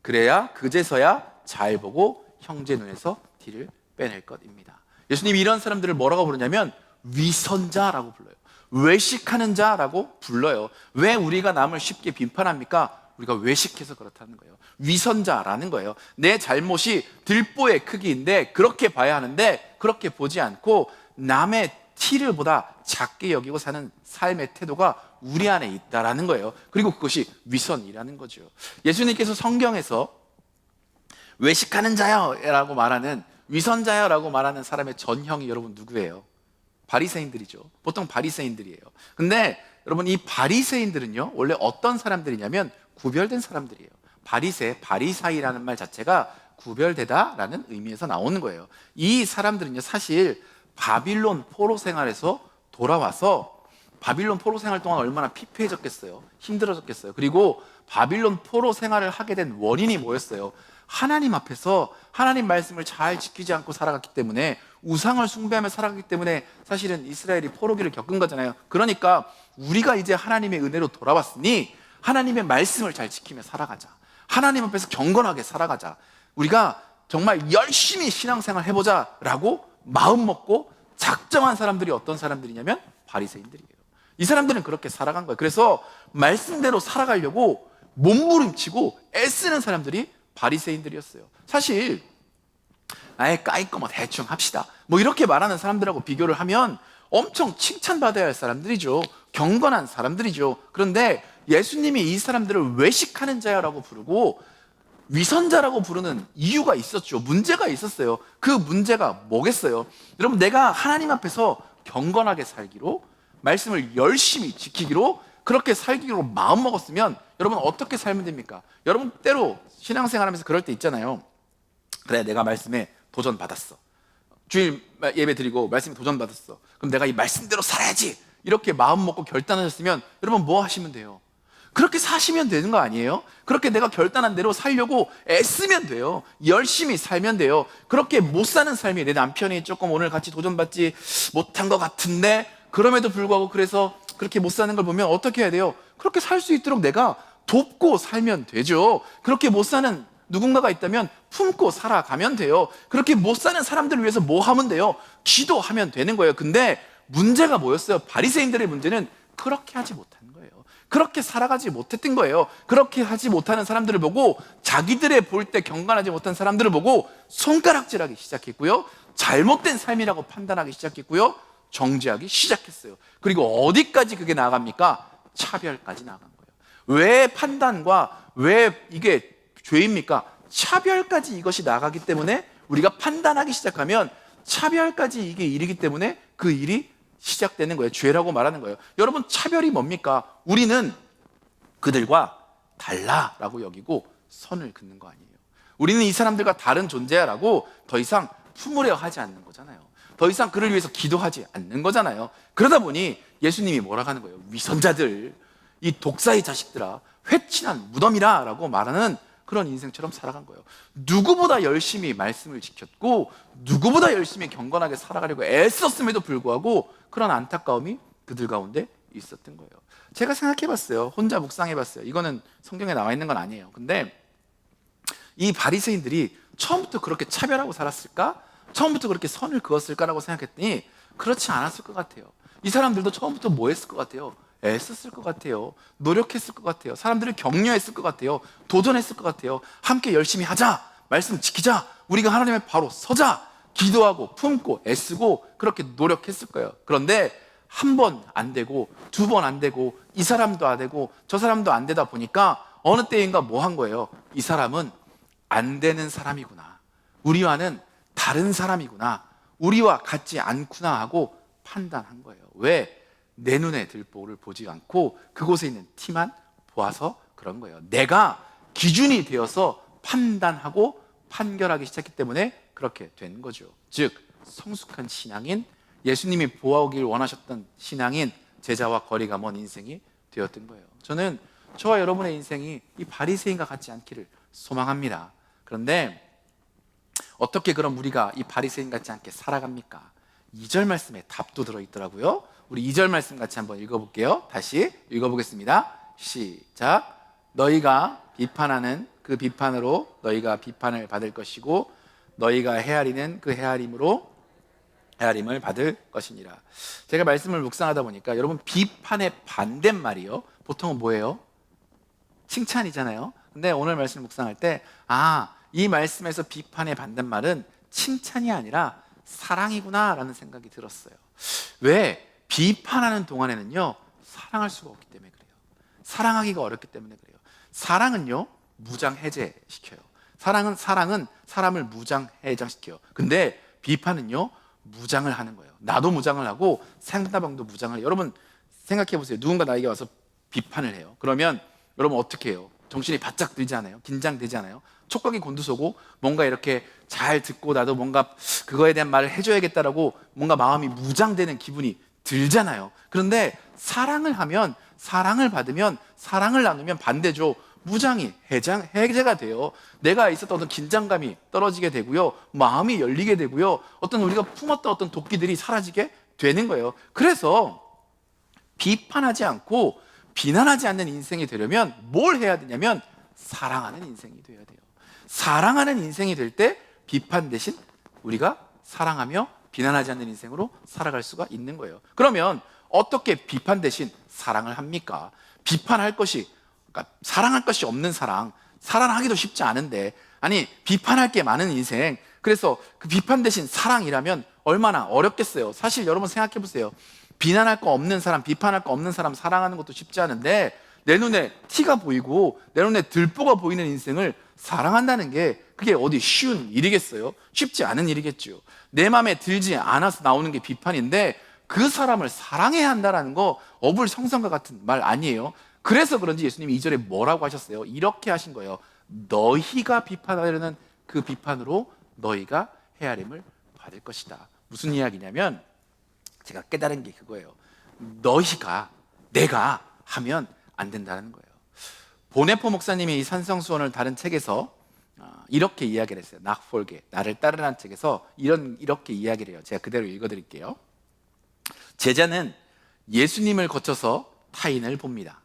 그래야 그제서야 잘 보고 형제 눈에서 티를 빼낼 것입니다. 예수님이 이런 사람들을 뭐라고 부르냐면 위선자라고 불러요. 외식하는 자라고 불러요. 왜 우리가 남을 쉽게 비판합니까? 우리가 외식해서 그렇다는 거예요. 위선자라는 거예요. 내 잘못이 들보의 크기인데 그렇게 봐야 하는데 그렇게 보지 않고 남의 티를 보다 작게 여기고 사는 삶의 태도가 우리 안에 있다라는 거예요. 그리고 그것이 위선이라는 거죠. 예수님께서 성경에서 외식하는 자여라고 말하는, 위선자여라고 말하는 사람의 전형이 여러분 누구예요? 바리새인들이죠. 보통 바리새인들이에요. 근데 여러분 이 바리새인들은요 원래 어떤 사람들이냐면 구별된 사람들이에요. 바리사이라는 말 자체가 구별되다라는 의미에서 나오는 거예요. 이 사람들은요 사실 바빌론 포로 생활에서 돌아와서, 바빌론 포로 생활 동안 얼마나 피폐해졌겠어요. 힘들어졌겠어요. 그리고 바빌론 포로 생활을 하게 된 원인이 뭐였어요? 하나님 앞에서 하나님 말씀을 잘 지키지 않고 살아갔기 때문에, 우상을 숭배하며 살아갔기 때문에 사실은 이스라엘이 포로기를 겪은 거잖아요. 그러니까 우리가 이제 하나님의 은혜로 돌아왔으니 하나님의 말씀을 잘 지키며 살아가자. 하나님 앞에서 경건하게 살아가자. 우리가 정말 열심히 신앙생활 해보자 라고 마음 먹고 작정한 사람들이 어떤 사람들이냐면 바리새인들이에요. 이 사람들은 그렇게 살아간 거예요. 그래서 말씀대로 살아가려고 몸부림치고 애쓰는 사람들이 바리새인들이었어요. 사실 아예 까이 거 뭐 대충 합시다 뭐 이렇게 말하는 사람들하고 비교를 하면 엄청 칭찬받아야 할 사람들이죠. 경건한 사람들이죠. 그런데 예수님이 이 사람들을 외식하는 자라고 부르고 위선자라고 부르는 이유가 있었죠. 문제가 있었어요. 그 문제가 뭐겠어요? 여러분, 내가 하나님 앞에서 경건하게 살기로, 말씀을 열심히 지키기로, 그렇게 살기로 마음 먹었으면 여러분 어떻게 살면 됩니까? 여러분 때로 신앙생활하면서 그럴 때 있잖아요. 그래, 내가 말씀에 도전받았어. 주일 예배 드리고 말씀에 도전받았어. 그럼 내가 이 말씀대로 살아야지. 이렇게 마음 먹고 결단하셨으면 여러분 뭐 하시면 돼요? 그렇게 사시면 되는 거 아니에요? 그렇게 내가 결단한 대로 살려고 애쓰면 돼요. 열심히 살면 돼요. 그렇게 못 사는 삶이, 내 남편이 조금 오늘 같이 도전받지 못한 것 같은데 그럼에도 불구하고 그래서 그렇게 못 사는 걸 보면 어떻게 해야 돼요? 그렇게 살 수 있도록 내가 돕고 살면 되죠. 그렇게 못 사는 누군가가 있다면 품고 살아가면 돼요. 그렇게 못 사는 사람들을 위해서 뭐 하면 돼요? 기도하면 되는 거예요. 근데 문제가 뭐였어요? 바리새인들의 문제는 그렇게 하지 못하는 거예요. 그렇게 살아가지 못했던 거예요. 그렇게 하지 못하는 사람들을 보고, 자기들의 볼 때 경건하지 못한 사람들을 보고 손가락질하기 시작했고요. 잘못된 삶이라고 판단하기 시작했고요. 정죄하기 시작했어요. 그리고 어디까지 그게 나아갑니까? 차별까지 나간 거예요. 왜 판단과 왜 이게 죄입니까? 차별까지 이것이 나가기 때문에 우리가 판단하기 시작하면 차별까지 이게 일이기 때문에 그 일이 시작되는 거예요. 죄라고 말하는 거예요. 여러분, 차별이 뭡니까? 우리는 그들과 달라라고 여기고 선을 긋는 거 아니에요. 우리는 이 사람들과 다른 존재야라고 더 이상 품으려 하지 않는 거잖아요. 더 이상 그를 위해서 기도하지 않는 거잖아요. 그러다 보니 예수님이 뭐라고 하는 거예요? 위선자들, 이 독사의 자식들아, 회친한 무덤이라 라고 말하는 그런 인생처럼 살아간 거예요. 누구보다 열심히 말씀을 지켰고 누구보다 열심히 경건하게 살아가려고 애썼음에도 불구하고 그런 안타까움이 그들 가운데 있었던 거예요. 제가 생각해봤어요. 혼자 묵상해봤어요. 이거는 성경에 나와 있는 건 아니에요. 근데 이 바리새인들이 처음부터 그렇게 차별하고 살았을까? 처음부터 그렇게 선을 그었을까라고 생각했더니 그렇지 않았을 것 같아요. 이 사람들도 처음부터 뭐 했을 것 같아요? 애썼을 것 같아요. 노력했을 것 같아요. 사람들을 격려했을 것 같아요. 도전했을 것 같아요. 함께 열심히 하자. 말씀 지키자. 우리가 하나님의 바로 서자. 기도하고 품고 애쓰고 그렇게 노력했을 거예요. 그런데 한 번 안 되고 두 번 안 되고 이 사람도 안 되고 저 사람도 안 되다 보니까 어느 때인가 뭐 한 거예요? 이 사람은 안 되는 사람이구나. 우리와는 다른 사람이구나. 우리와 같지 않구나 하고 판단한 거예요. 왜? 내 눈에 들보를 보지 않고 그곳에 있는 티만 보아서 그런 거예요. 내가 기준이 되어서 판단하고 판결하기 시작했기 때문에 그렇게 된 거죠. 즉 성숙한 신앙인, 예수님이 보아오길 원하셨던 신앙인, 제자와 거리가 먼 인생이 되었던 거예요. 저는 저와 여러분의 인생이 이 바리새인과 같지 않기를 소망합니다. 그런데 어떻게 그럼 우리가 이 바리새인 같지 않게 살아갑니까? 2절 말씀에 답도 들어있더라고요. 우리 2절 말씀 같이 한번 읽어볼게요. 다시 읽어보겠습니다. 시작. 너희가 비판하는 그 비판으로 너희가 비판을 받을 것이고 너희가 헤아리는 그 헤아림으로 헤아림을 받을 것이니라. 제가 말씀을 묵상하다 보니까 여러분, 비판의 반대말이요 보통은 뭐예요? 칭찬이잖아요. 근데 오늘 말씀을 묵상할 때 이 말씀에서 비판의 반대말은 칭찬이 아니라 사랑이구나 라는 생각이 들었어요. 왜? 비판하는 동안에는요 사랑할 수가 없기 때문에 그래요. 사랑하기가 어렵기 때문에 그래요. 사랑은요 무장해제시켜요. 사랑은 사람을 무장해제시켜요. 근데 비판은요 무장을 하는 거예요. 나도 무장을 하고 상대방도 무장을 해요. 여러분 생각해 보세요. 누군가 나에게 와서 비판을 해요. 그러면 여러분 어떻게 해요? 정신이 바짝 들지 않아요? 긴장되지 않아요? 촉각이 곤두서고 뭔가 이렇게 잘 듣고 나도 뭔가 그거에 대한 말을 해줘야겠다라고 뭔가 마음이 무장되는 기분이 들잖아요. 그런데 사랑을 하면, 사랑을 받으면, 사랑을 나누면 반대죠. 무장이 해제가 돼요. 내가 있었던 어떤 긴장감이 떨어지게 되고요. 마음이 열리게 되고요. 어떤 우리가 품었던 어떤 도끼들이 사라지게 되는 거예요. 그래서 비판하지 않고 비난하지 않는 인생이 되려면 뭘 해야 되냐면 사랑하는 인생이 되어야 돼요. 사랑하는 인생이 될 때 비판 대신 우리가 사랑하며 비난하지 않는 인생으로 살아갈 수가 있는 거예요. 그러면 어떻게 비판 대신 사랑을 합니까? 비판할 것이, 그러니까 사랑할 것이 없는 사랑하기도 쉽지 않은데, 아니 비판할 게 많은 인생, 그래서 그 비판 대신 사랑이라면 얼마나 어렵겠어요. 사실 여러분 생각해 보세요. 비난할 거 없는 사람, 비판할 거 없는 사람 사랑하는 것도 쉽지 않은데 내 눈에 티가 보이고 내 눈에 들보가 보이는 인생을 사랑한다는 게 그게 어디 쉬운 일이겠어요? 쉽지 않은 일이겠죠. 내 마음에 들지 않아서 나오는 게 비판인데 그 사람을 사랑해야 한다는 거 어불성성과 같은 말 아니에요. 그래서 그런지 예수님이 2절에 뭐라고 하셨어요? 이렇게 하신 거예요. 너희가 비판하려는 그 비판으로 너희가 헤아림을 받을 것이다. 무슨 이야기냐면 제가 깨달은 게 그거예요. 너희가, 내가 하면 안 된다는 거예요. 보네포 목사님이 이 산성수원을 다른 책에서 이렇게 이야기를 했어요. Not forget, 나를 따르라는 책에서 이렇게 이야기를 해요. 제가 그대로 읽어드릴게요. 제자는 예수님을 거쳐서 타인을 봅니다.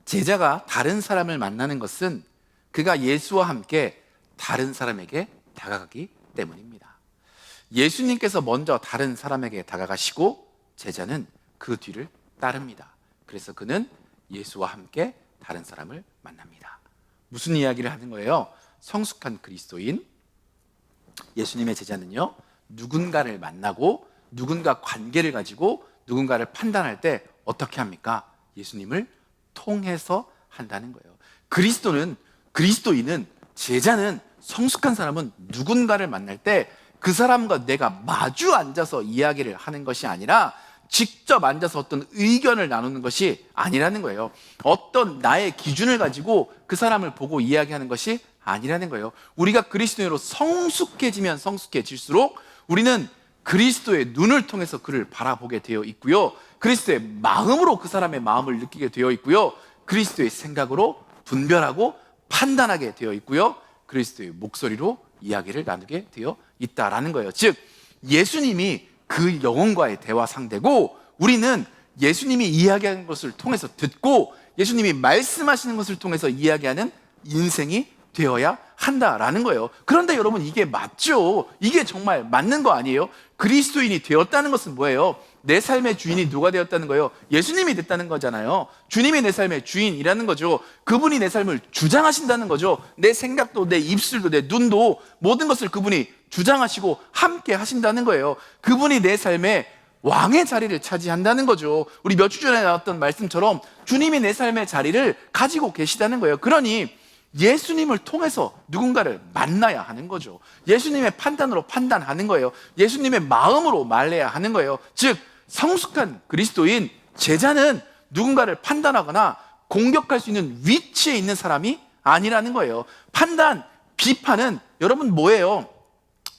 제자가 다른 사람을 만나는 것은 그가 예수와 함께 다른 사람에게 다가가기 때문입니다. 예수님께서 먼저 다른 사람에게 다가가시고 제자는 그 뒤를 따릅니다. 그래서 그는 예수와 함께 다른 사람을 만납니다. 무슨 이야기를 하는 거예요? 성숙한 그리스도인 예수님의 제자는요, 누군가를 만나고 누군가 관계를 가지고 누군가를 판단할 때 어떻게 합니까? 예수님을 통해서 한다는 거예요. 그리스도인은, 제자는, 성숙한 사람은 누군가를 만날 때 그 사람과 내가 마주 앉아서 이야기를 하는 것이 아니라 직접 앉아서 어떤 의견을 나누는 것이 아니라는 거예요. 어떤 나의 기준을 가지고 그 사람을 보고 이야기하는 것이 아니라는 거예요. 우리가 그리스도인으로 성숙해지면 성숙해질수록 우리는 그리스도의 눈을 통해서 그를 바라보게 되어 있고요. 그리스도의 마음으로 그 사람의 마음을 느끼게 되어 있고요. 그리스도의 생각으로 분별하고 판단하게 되어 있고요. 그리스도의 목소리로 이야기를 나누게 되어 있다라는 거예요. 즉 예수님이 그 영혼과의 대화 상대고, 우리는 예수님이 이야기하는 것을 통해서 듣고 예수님이 말씀하시는 것을 통해서 이야기하는 인생이 되어야 한다라는 거예요. 그런데 여러분, 이게 맞죠? 이게 정말 맞는 거 아니에요? 그리스도인이 되었다는 것은 뭐예요? 내 삶의 주인이 누가 되었다는 거예요? 예수님이 됐다는 거잖아요. 주님이 내 삶의 주인이라는 거죠. 그분이 내 삶을 주장하신다는 거죠. 내 생각도, 내 입술도, 내 눈도, 모든 것을 그분이 주장하시고 함께 하신다는 거예요. 그분이 내 삶의 왕의 자리를 차지한다는 거죠. 우리 몇 주 전에 나왔던 말씀처럼 주님이 내 삶의 자리를 가지고 계시다는 거예요. 그러니 예수님을 통해서 누군가를 만나야 하는 거죠. 예수님의 판단으로 판단하는 거예요. 예수님의 마음으로 말해야 하는 거예요. 즉 성숙한 그리스도인 제자는 누군가를 판단하거나 공격할 수 있는 위치에 있는 사람이 아니라는 거예요. 판단, 비판은 여러분 뭐예요?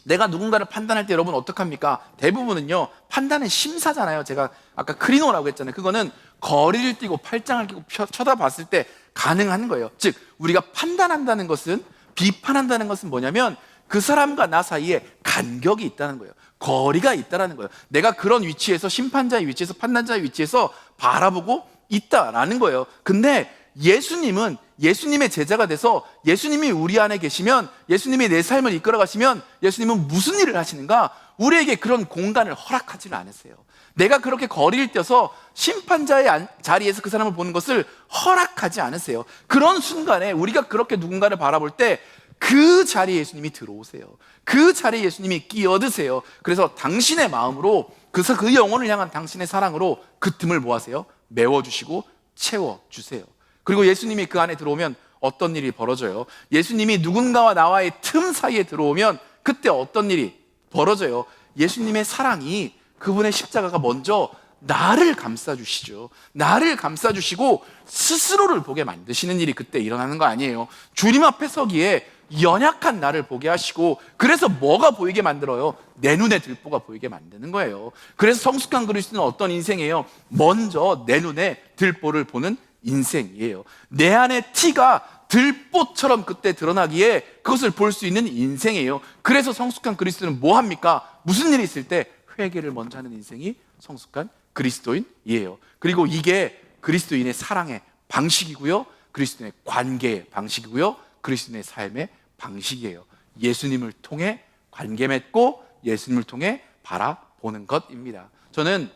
내가 누군가를 판단할 때 여러분 어떡합니까? 대부분은요, 판단은 심사잖아요. 제가 아까 크리노라고 했잖아요. 그거는 거리를 띄고 팔짱을 끼고 쳐다봤을 때 가능한 거예요. 즉 우리가 판단한다는 것은, 비판한다는 것은 뭐냐면 그 사람과 나 사이에 간격이 있다는 거예요. 거리가 있다는 거예요. 내가 그런 위치에서, 심판자의 위치에서, 판단자의 위치에서 바라보고 있다라는 거예요. 근데 예수님은 예수님의 제자가 돼서 예수님이 우리 안에 계시면, 예수님이 내 삶을 이끌어 가시면 예수님은 무슨 일을 하시는가? 우리에게 그런 공간을 허락하지는 않으세요. 내가 그렇게 거리를 떼서 심판자의 자리에서 그 사람을 보는 것을 허락하지 않으세요. 그런 순간에 우리가 그렇게 누군가를 바라볼 때 그 자리에 예수님이 들어오세요. 그 자리에 예수님이 끼어드세요. 그래서 당신의 마음으로, 그래서 그 영혼을 향한 당신의 사랑으로 그 틈을 뭐 하세요? 메워주시고 채워주세요. 그리고 예수님이 그 안에 들어오면 어떤 일이 벌어져요? 예수님이 누군가와 나와의 틈 사이에 들어오면 그때 어떤 일이 벌어져요? 예수님의 사랑이, 그분의 십자가가 먼저 나를 감싸주시죠. 나를 감싸주시고 스스로를 보게 만드시는 일이 그때 일어나는 거 아니에요. 주님 앞에 서기에 연약한 나를 보게 하시고, 그래서 뭐가 보이게 만들어요? 내 눈에 들보가 보이게 만드는 거예요. 그래서 성숙한 그리스도는 어떤 인생이에요? 먼저 내 눈에 들보를 보는 인생이에요. 내 안에 티가 들보처럼 그때 드러나기에 그것을 볼 수 있는 인생이에요. 그래서 성숙한 그리스도는 뭐 합니까? 무슨 일이 있을 때 회개를 먼저 하는 인생이 성숙한 그리스도인이에요. 그리고 이게 그리스도인의 사랑의 방식이고요, 그리스도인의 관계의 방식이고요, 그리스도인의 삶의 방식이에요. 예수님을 통해 관계 맺고 예수님을 통해 바라보는 것입니다. 저는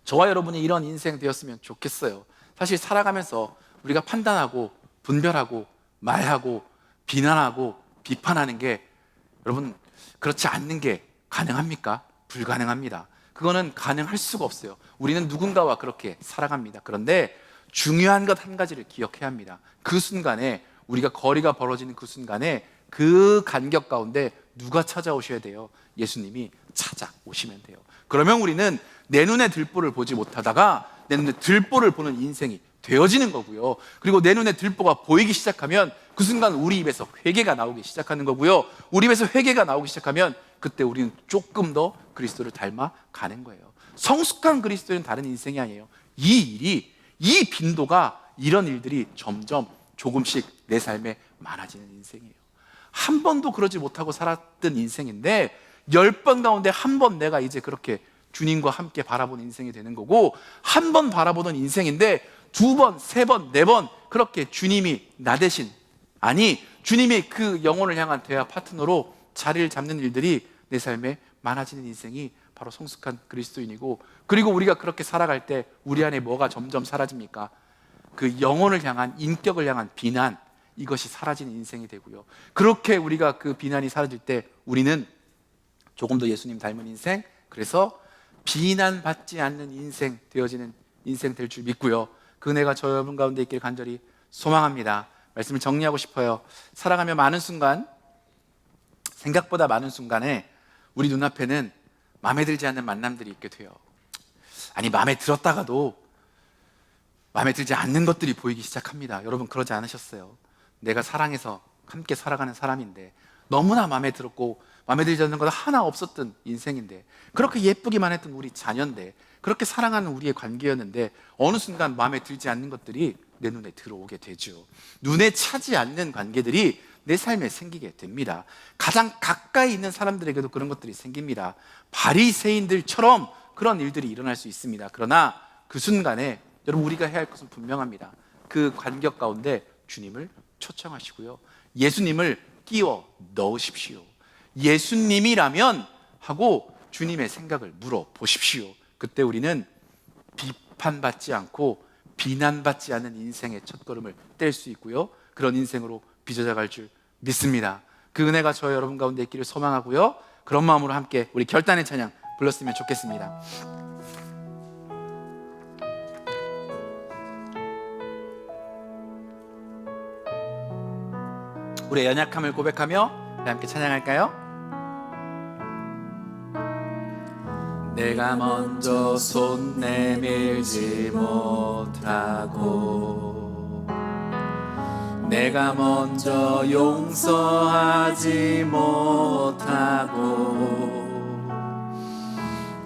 저와 여러분이 이런 인생 되었으면 좋겠어요. 사실 살아가면서 우리가 판단하고 분별하고 말하고 비난하고 비판하는 게, 여러분 그렇지 않는 게 가능합니까? 불가능합니다. 그거는 가능할 수가 없어요. 우리는 누군가와 그렇게 살아갑니다. 그런데 중요한 것 한 가지를 기억해야 합니다. 그 순간에, 우리가 거리가 벌어지는 그 순간에 그 간격 가운데 누가 찾아오셔야 돼요? 예수님이 찾아오시면 돼요. 그러면 우리는 내 눈에 들보를 보지 못하다가 내 눈에 들보를 보는 인생이 되어지는 거고요. 그리고 내 눈에 들보가 보이기 시작하면 그 순간 우리 입에서 회개가 나오기 시작하는 거고요. 우리 입에서 회개가 나오기 시작하면 그때 우리는 조금 더 그리스도를 닮아가는 거예요. 성숙한 그리스도는 다른 인생이 아니에요. 이 빈도가, 이런 일들이 점점 조금씩 내 삶에 많아지는 인생이에요. 한 번도 그러지 못하고 살았던 인생인데 10번 가운데 한 번 내가 이제 그렇게 주님과 함께 바라보는 인생이 되는 거고, 한 번 바라보던 인생인데 2번, 3번, 4번 그렇게 주님이 나 대신, 아니 주님이 그 영혼을 향한 대화 파트너로 자리를 잡는 일들이 내 삶에 많아지는 인생이 바로 성숙한 그리스도인이고, 그리고 우리가 그렇게 살아갈 때 우리 안에 뭐가 점점 사라집니까? 그 영혼을 향한, 인격을 향한 비난, 이것이 사라지는 인생이 되고요. 그렇게 우리가 그 비난이 사라질 때 우리는 조금 더 예수님 닮은 인생, 그래서 비난받지 않는 인생 되어지는 인생 될 줄 믿고요. 그 은혜가 저 여러분 가운데 있길 간절히 소망합니다. 말씀을 정리하고 싶어요. 살아가며 많은 순간, 생각보다 많은 순간에 우리 눈앞에는 마음에 들지 않는 만남들이 있게 돼요. 아니, 마음에 들었다가도 마음에 들지 않는 것들이 보이기 시작합니다. 여러분, 그러지 않으셨어요? 내가 사랑해서 함께 살아가는 사람인데, 너무나 마음에 들었고 마음에 들지 않는 것 하나 없었던 인생인데, 그렇게 예쁘기만 했던 우리 자녀인데, 그렇게 사랑하는 우리의 관계였는데, 어느 순간 마음에 들지 않는 것들이 내 눈에 들어오게 되죠. 눈에 차지 않는 관계들이 내 삶에 생기게 됩니다. 가장 가까이 있는 사람들에게도 그런 것들이 생깁니다. 바리새인들처럼 그런 일들이 일어날 수 있습니다. 그러나 그 순간에 여러분, 우리가 해야 할 것은 분명합니다. 그 간격 가운데 주님을 초청하시고요, 예수님을 끼워 넣으십시오. 예수님이라면 하고 주님의 생각을 물어보십시오. 그때 우리는 비판받지 않고 비난받지 않은 인생의 첫걸음을 뗄 수 있고요, 그런 인생으로 빚어져갈 줄 믿습니다. 그 은혜가 저 여러분 가운데 있기를 소망하고요, 그런 마음으로 함께 우리 결단의 찬양 불렀으면 좋겠습니다. 우리의 연약함을 고백하며 함께 찬양할까요? 내가 먼저 손 내밀지 못하고, 내가 먼저 용서하지 못하고,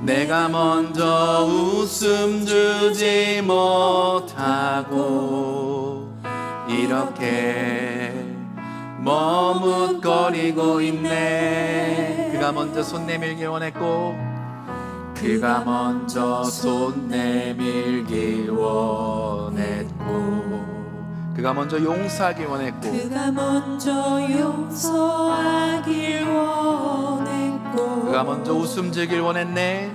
내가 먼저 웃음 주지 못하고, 이렇게 머뭇거리고 있네. 그가 먼저 손 내밀길 원했고, 그가 먼저 손 내밀길 원했고, 그가 먼저 용서하길 원했고, 그가 먼저 용서하길 원했고, 그가 먼저 웃음 주길 원했네.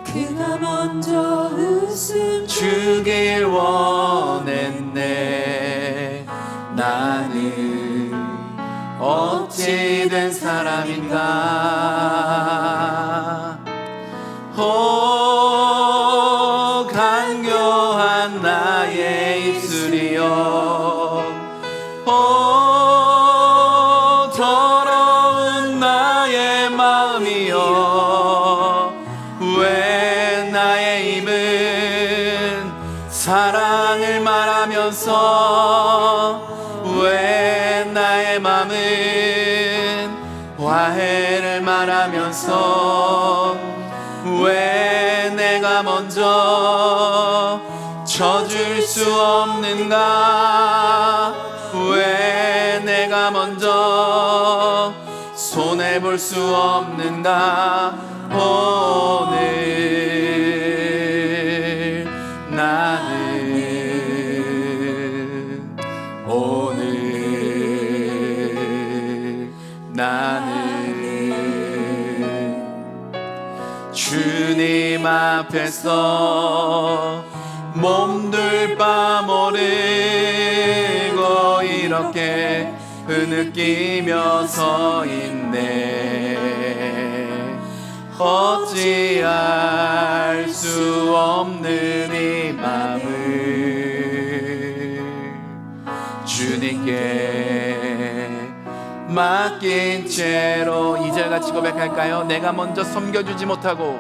그가 먼저 웃음 주길 원했네. 나는 어찌 된 사람인가. 오, 간교한 나의 입술이여, 오, 더러운 나의 마음이여, 왜 나의 입은 사랑을 말하면서, 왜 나의 마음은 화해를 말하면서, 왜 내가 먼저 져줄 수 없는가? 왜 내가 먼저 손해볼 수 없는가? 오늘 나는 주님 앞에서 몸둘 바 모르고 이렇게 흐느끼며 서 있네. 어찌할 수 없는 이 맘을 주님께 맡긴 채로 2절 같이 고백할까요? 내가 먼저 섬겨주지 못하고,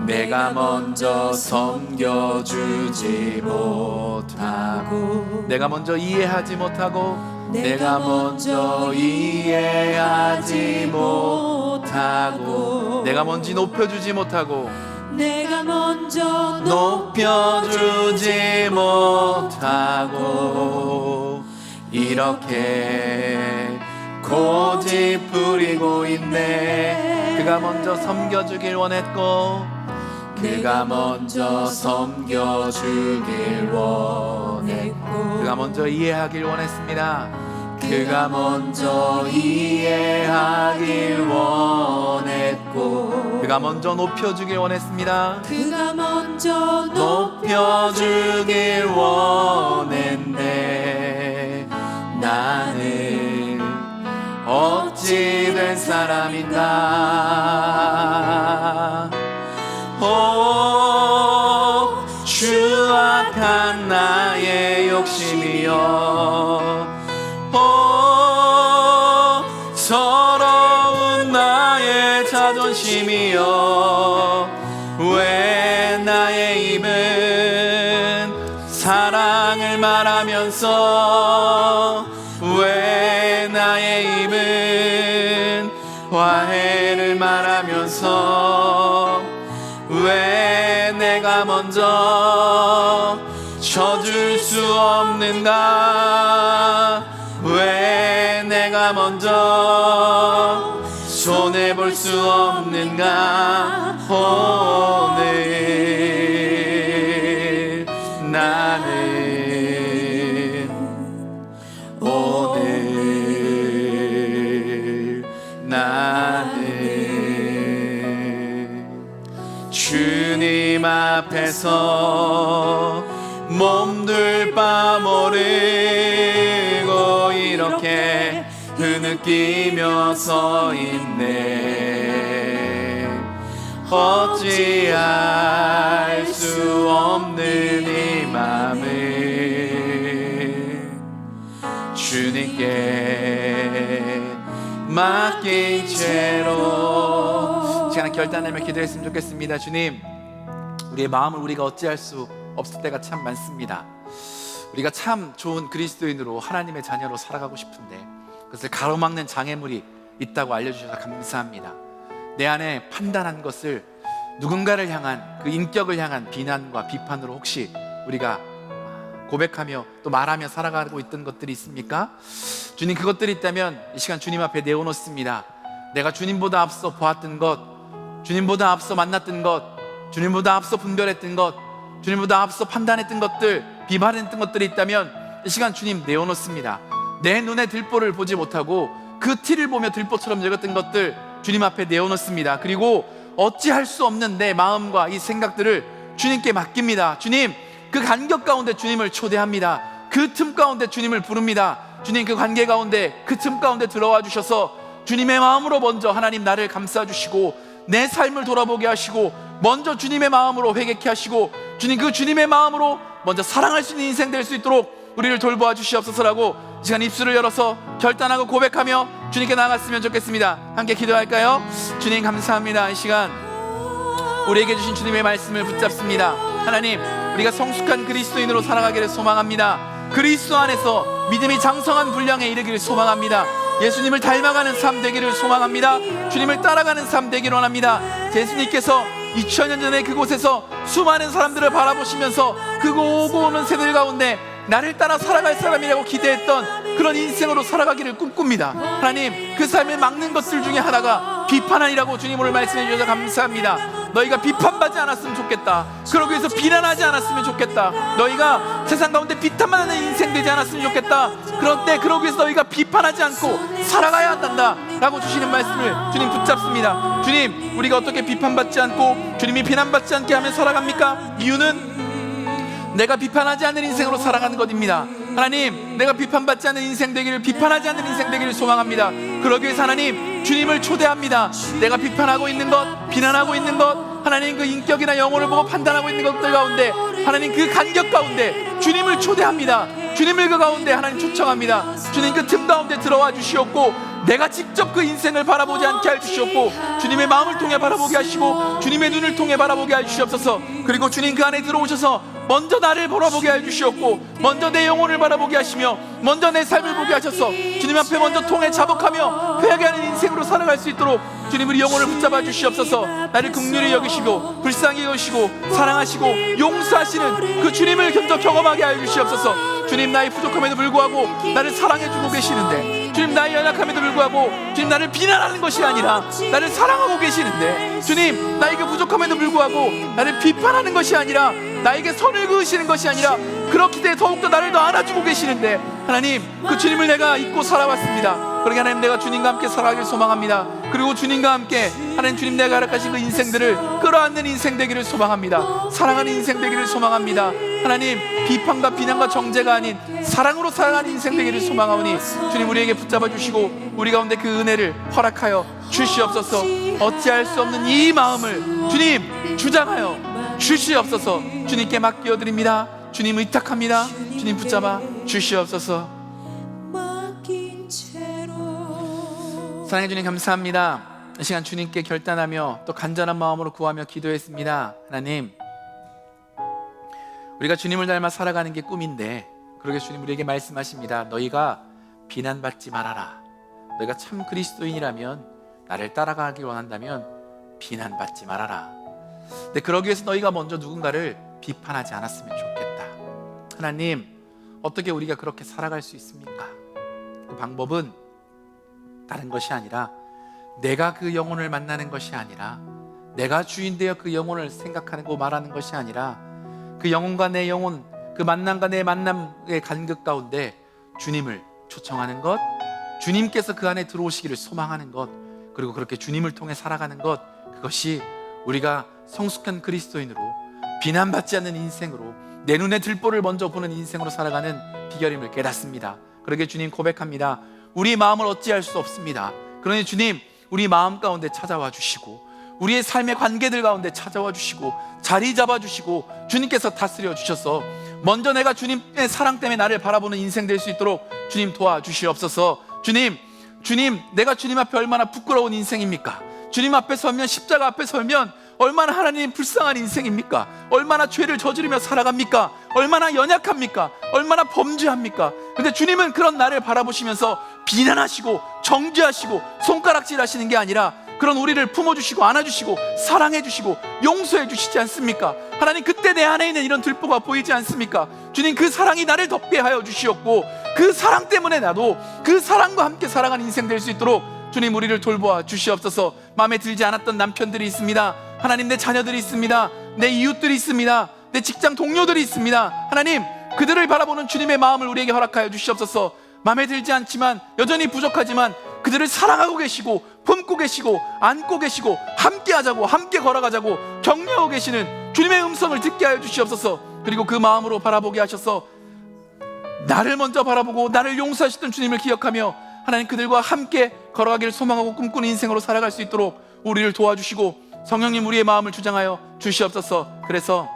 내가 먼저 섬겨주지 못하고, 내가 먼저 이해하지 못하고, 내가 먼저 이해하지 못하고, 내가 먼저 높여주지 못하고, 내가 먼저 높여주지 못하고, 이렇게 고집 부리고 있네. 그가 먼저 섬겨주길 원했고, 그가 먼저 섬겨주길 원했고, 그가 먼저 이해하길 원했습니다. 그가 먼저 이해하길 원했고, 그가 먼저 높여주길 원했습니다. 그가 먼저 높여주길 원했네. 나는 어찌 된 사람인가. 오, 추악한 나의 욕심이여, 오, 서러운 나의 자존심 나의 입은 사랑을 말하면서 왜 나의 입은 화해를 말하면서 왜 내가 먼저 쳐줄 수 없는가 왜 내가 먼저 손해볼 수 없는가 오늘 나는 주님 앞에서 몸둘 바 모르고 이렇게 흐느끼며 서 있네 어찌할 수 없는 이 맘을 주님께 맡긴 채로 시간에 결단하며 기도했으면 좋겠습니다. 주님, 우리의 마음을 우리가 어찌할 수 없을 때가 참 많습니다. 우리가 참 좋은 그리스도인으로 하나님의 자녀로 살아가고 싶은데 그것을 가로막는 장애물이 있다고 알려주셔서 감사합니다. 내 안에 판단한 것을 누군가를 향한 그 인격을 향한 비난과 비판으로 혹시 우리가 고백하며 또 말하며 살아가고 있던 것들이 있습니까? 주님, 그것들이 있다면 이 시간 주님 앞에 내어놓습니다. 내가 주님보다 앞서 보았던 것, 주님보다 앞서 만났던 것, 주님보다 앞서 분별했던 것, 주님보다 앞서 판단했던 것들, 비판했던 것들이 있다면 이 시간 주님 내어놓습니다. 내 눈에 들보를 보지 못하고 그 티를 보며 들보처럼 여겼던 것들 주님 앞에 내어놓습니다. 그리고 어찌할 수 없는 내 마음과 이 생각들을 주님께 맡깁니다. 주님, 그 간격 가운데 주님을 초대합니다. 그 틈 가운데 주님을 부릅니다. 주님, 그 관계 가운데 그 틈 가운데 들어와 주셔서 주님의 마음으로 먼저 하나님 나를 감싸 주시고 내 삶을 돌아보게 하시고 먼저 주님의 마음으로 회개케 하시고 주님, 그 주님의 마음으로 먼저 사랑할 수 있는 인생 될 수 있도록 우리를 돌보아 주시옵소서라고 이 시간 입술을 열어서 결단하고 고백하며 주님께 나아갔으면 좋겠습니다. 함께 기도할까요? 주님, 감사합니다. 이 시간 우리에게 주신 주님의 말씀을 붙잡습니다. 하나님, 우리가 성숙한 그리스도인으로 살아가기를 소망합니다. 그리스도 안에서 믿음이 장성한 분량에 이르기를 소망합니다. 예수님을 닮아가는 삶 되기를 소망합니다. 주님을 따라가는 삶 되기를 원합니다. 예수님께서 2000년 전에 그곳에서 수많은 사람들을 바라보시면서 그 오고 오는 새들 가운데 나를 따라 살아갈 사람이라고 기대했던 그런 인생으로 살아가기를 꿈꿉니다. 하나님, 그 삶을 막는 것들 중에 하나가 비판하니라고 주님 오늘 말씀해 주셔서 감사합니다. 너희가 비판받지 않았으면 좋겠다. 그러기 위해서 비난하지 않았으면 좋겠다. 너희가 세상 가운데 비탄만 하는 인생 되지 않았으면 좋겠다. 그런데 그러기 위해서 너희가 비판하지 않고 살아가야 한단다 라고 주시는 말씀을 주님 붙잡습니다. 주님, 우리가 어떻게 비판받지 않고 주님이 비난받지 않게 하면 살아갑니까? 이유는 내가 비판하지 않는 인생으로 살아가는 것입니다. 하나님, 내가 비판받지 않는 인생 되기를, 비판하지 않는 인생 되기를 소망합니다. 그러기 위해서 하나님, 주님을 초대합니다. 내가 비판하고 있는 것, 비난하고 있는 것, 하나님 그 인격이나 영혼을 보고 판단하고 있는 것들 가운데 하나님 그 간격 가운데 주님을 초대합니다. 주님을 그 가운데 하나님 초청합니다. 주님, 그 틈 가운데 들어와 주시옵고 내가 직접 그 인생을 바라보지 않게 해 주시옵고 주님의 마음을 통해 바라보게 하시고 주님의 눈을 통해 바라보게 해 주시옵소서. 그리고 주님 그 안에 들어오셔서 먼저 나를 바라보게 해 주시옵고 먼저 내 영혼을 바라보게 하시며 먼저 내 삶을 보게 하셔서 주님 앞에 먼저 통해 자복하며 회개하는 인생으로 살아갈 수 있도록 주님 우리 영혼을 붙잡아 주시옵소서. 나를 긍휼히 여기시고 불쌍히 여기시고 사랑하시고 용서하시는 그 주님을 먼저 경험하게 하여 주시옵소서. 주님, 나의 부족함에도 불구하고 나를 사랑해주고 계시는데, 주님 나의 연약함에도 불구하고 주님 나를 비난하는 것이 아니라 나를 사랑하고 계시는데, 주님 나의 그 부족함에도 불구하고 나를 비판하는 것이 아니라 나에게 선을 그으시는 것이 아니라 그렇기 때문에 더욱더 나를 더 안아주고 계시는데, 하나님 그 주님을 내가 잊고 살아왔습니다. 그러게 하나님, 내가 주님과 함께 살아가길 소망합니다. 그리고 주님과 함께 하나님, 주님 내가 허락하신 그 인생들을 끌어안는 인생 되기를 소망합니다. 사랑하는 인생 되기를 소망합니다. 하나님, 비판과 비난과 정죄가 아닌 사랑으로 살아가는 인생 되기를 소망하오니 주님 우리에게 붙잡아 주시고 우리 가운데 그 은혜를 허락하여 주시옵소서. 어찌할 수 없는 이 마음을 주님 주장하여 주시옵소서. 주님께 맡겨드립니다. 주님 의탁합니다. 주님 붙잡아 주시옵소서. 사랑해 주님, 감사합니다. 이 시간 주님께 결단하며 또 간절한 마음으로 구하며 기도했습니다. 하나님, 우리가 주님을 닮아 살아가는 게 꿈인데, 그러게 주님 우리에게 말씀하십니다. 너희가 비난받지 말아라. 너희가 참 그리스도인이라면, 나를 따라가길 원한다면 비난받지 말아라. 근데 그러기 위해서 너희가 먼저 누군가를 비판하지 않았으면 좋겠다. 하나님, 어떻게 우리가 그렇게 살아갈 수 있습니까? 그 방법은 다른 것이 아니라, 내가 그 영혼을 만나는 것이 아니라, 내가 주인 되어 그 영혼을 생각하고 말하는 것이 아니라, 그 영혼과 내 영혼, 그 만남과 내 만남의 간극 가운데 주님을 초청하는 것, 주님께서 그 안에 들어오시기를 소망하는 것, 그리고 그렇게 주님을 통해 살아가는 것, 그것이 우리가 성숙한 그리스도인으로, 비난받지 않는 인생으로, 내 눈에 들보를 먼저 보는 인생으로 살아가는 비결임을 깨닫습니다. 그러게 주님 고백합니다. 우리 마음을 어찌할 수 없습니다. 그러니 주님, 우리 마음 가운데 찾아와 주시고, 우리의 삶의 관계들 가운데 찾아와 주시고, 자리 잡아 주시고, 주님께서 다스려 주셔서 먼저 내가 주님의 사랑 때문에 나를 바라보는 인생 될 수 있도록 주님 도와주시옵소서. 주님, 내가 주님 앞에 얼마나 부끄러운 인생입니까? 주님 앞에 서면, 십자가 앞에 서면 얼마나 하나님 불쌍한 인생입니까? 얼마나 죄를 저지르며 살아갑니까? 얼마나 연약합니까? 얼마나 범죄합니까? 근데 주님은 그런 나를 바라보시면서 비난하시고 정죄하시고 손가락질 하시는 게 아니라, 그런 우리를 품어주시고 안아주시고 사랑해주시고 용서해주시지 않습니까? 하나님, 그때 내 안에 있는 이런 들보가 보이지 않습니까? 주님, 그 사랑이 나를 덮게 하여 주시옵고, 그 사랑 때문에 나도 그 사랑과 함께 살아가는 인생 될 수 있도록 주님 우리를 돌보아 주시옵소서. 마음에 들지 않았던 남편들이 있습니다. 하나님, 내 자녀들이 있습니다. 내 이웃들이 있습니다. 내 직장 동료들이 있습니다. 하나님, 그들을 바라보는 주님의 마음을 우리에게 허락하여 주시옵소서. 마음에 들지 않지만, 여전히 부족하지만 그들을 사랑하고 계시고 품고 계시고 안고 계시고 함께 하자고, 함께 걸어가자고 격려하고 계시는 주님의 음성을 듣게 하여 주시옵소서. 그리고 그 마음으로 바라보게 하셔서 나를 먼저 바라보고 나를 용서하셨던 주님을 기억하며 하나님, 그들과 함께 걸어가기를 소망하고 꿈꾸는 인생으로 살아갈 수 있도록 우리를 도와주시고, 성령님 우리의 마음을 주장하여 주시옵소서. 그래서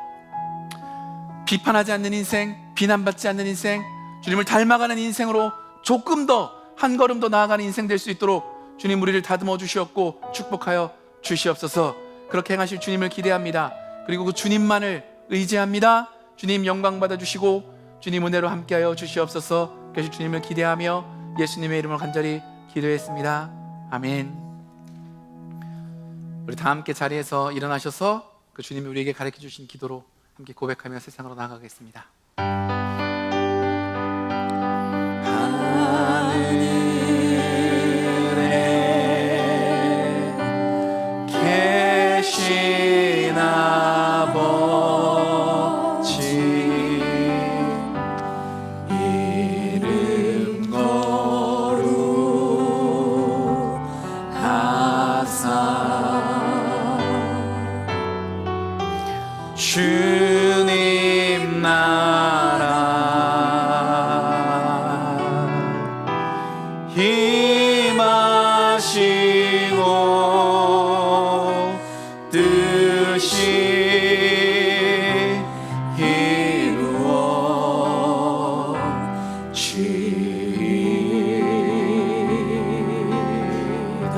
비판하지 않는 인생, 비난받지 않는 인생, 주님을 닮아가는 인생으로 조금 더, 한 걸음 더 나아가는 인생 될 수 있도록 주님 우리를 다듬어 주시옵고 축복하여 주시옵소서. 그렇게 행하실 주님을 기대합니다. 그리고 그 주님만을 의지합니다. 주님 영광 받아주시고 주님 은혜로 함께하여 주시옵소서. 계속 주님을 기대하며 예수님의 이름으로 간절히 기도했습니다. 아멘. 우리 다 함께 자리에서 일어나셔서 그 주님이 우리에게 가르쳐 주신 기도로 함께 고백하며 세상으로 나아가겠습니다. 계신 아버지, 이름 거룩하사 주님 나라 임하시고 뜻이 이루어지이다.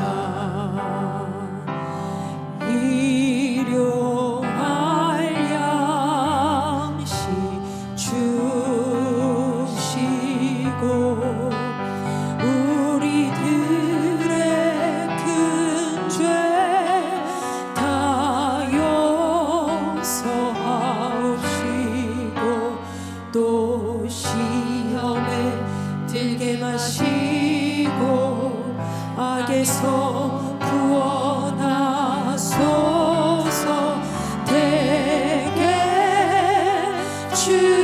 일용할 양식 주시고 우리들의 큰 죄 다 용서하옵시고 또 시험에 들게 마시고 악에서 구원하소서. 대개 주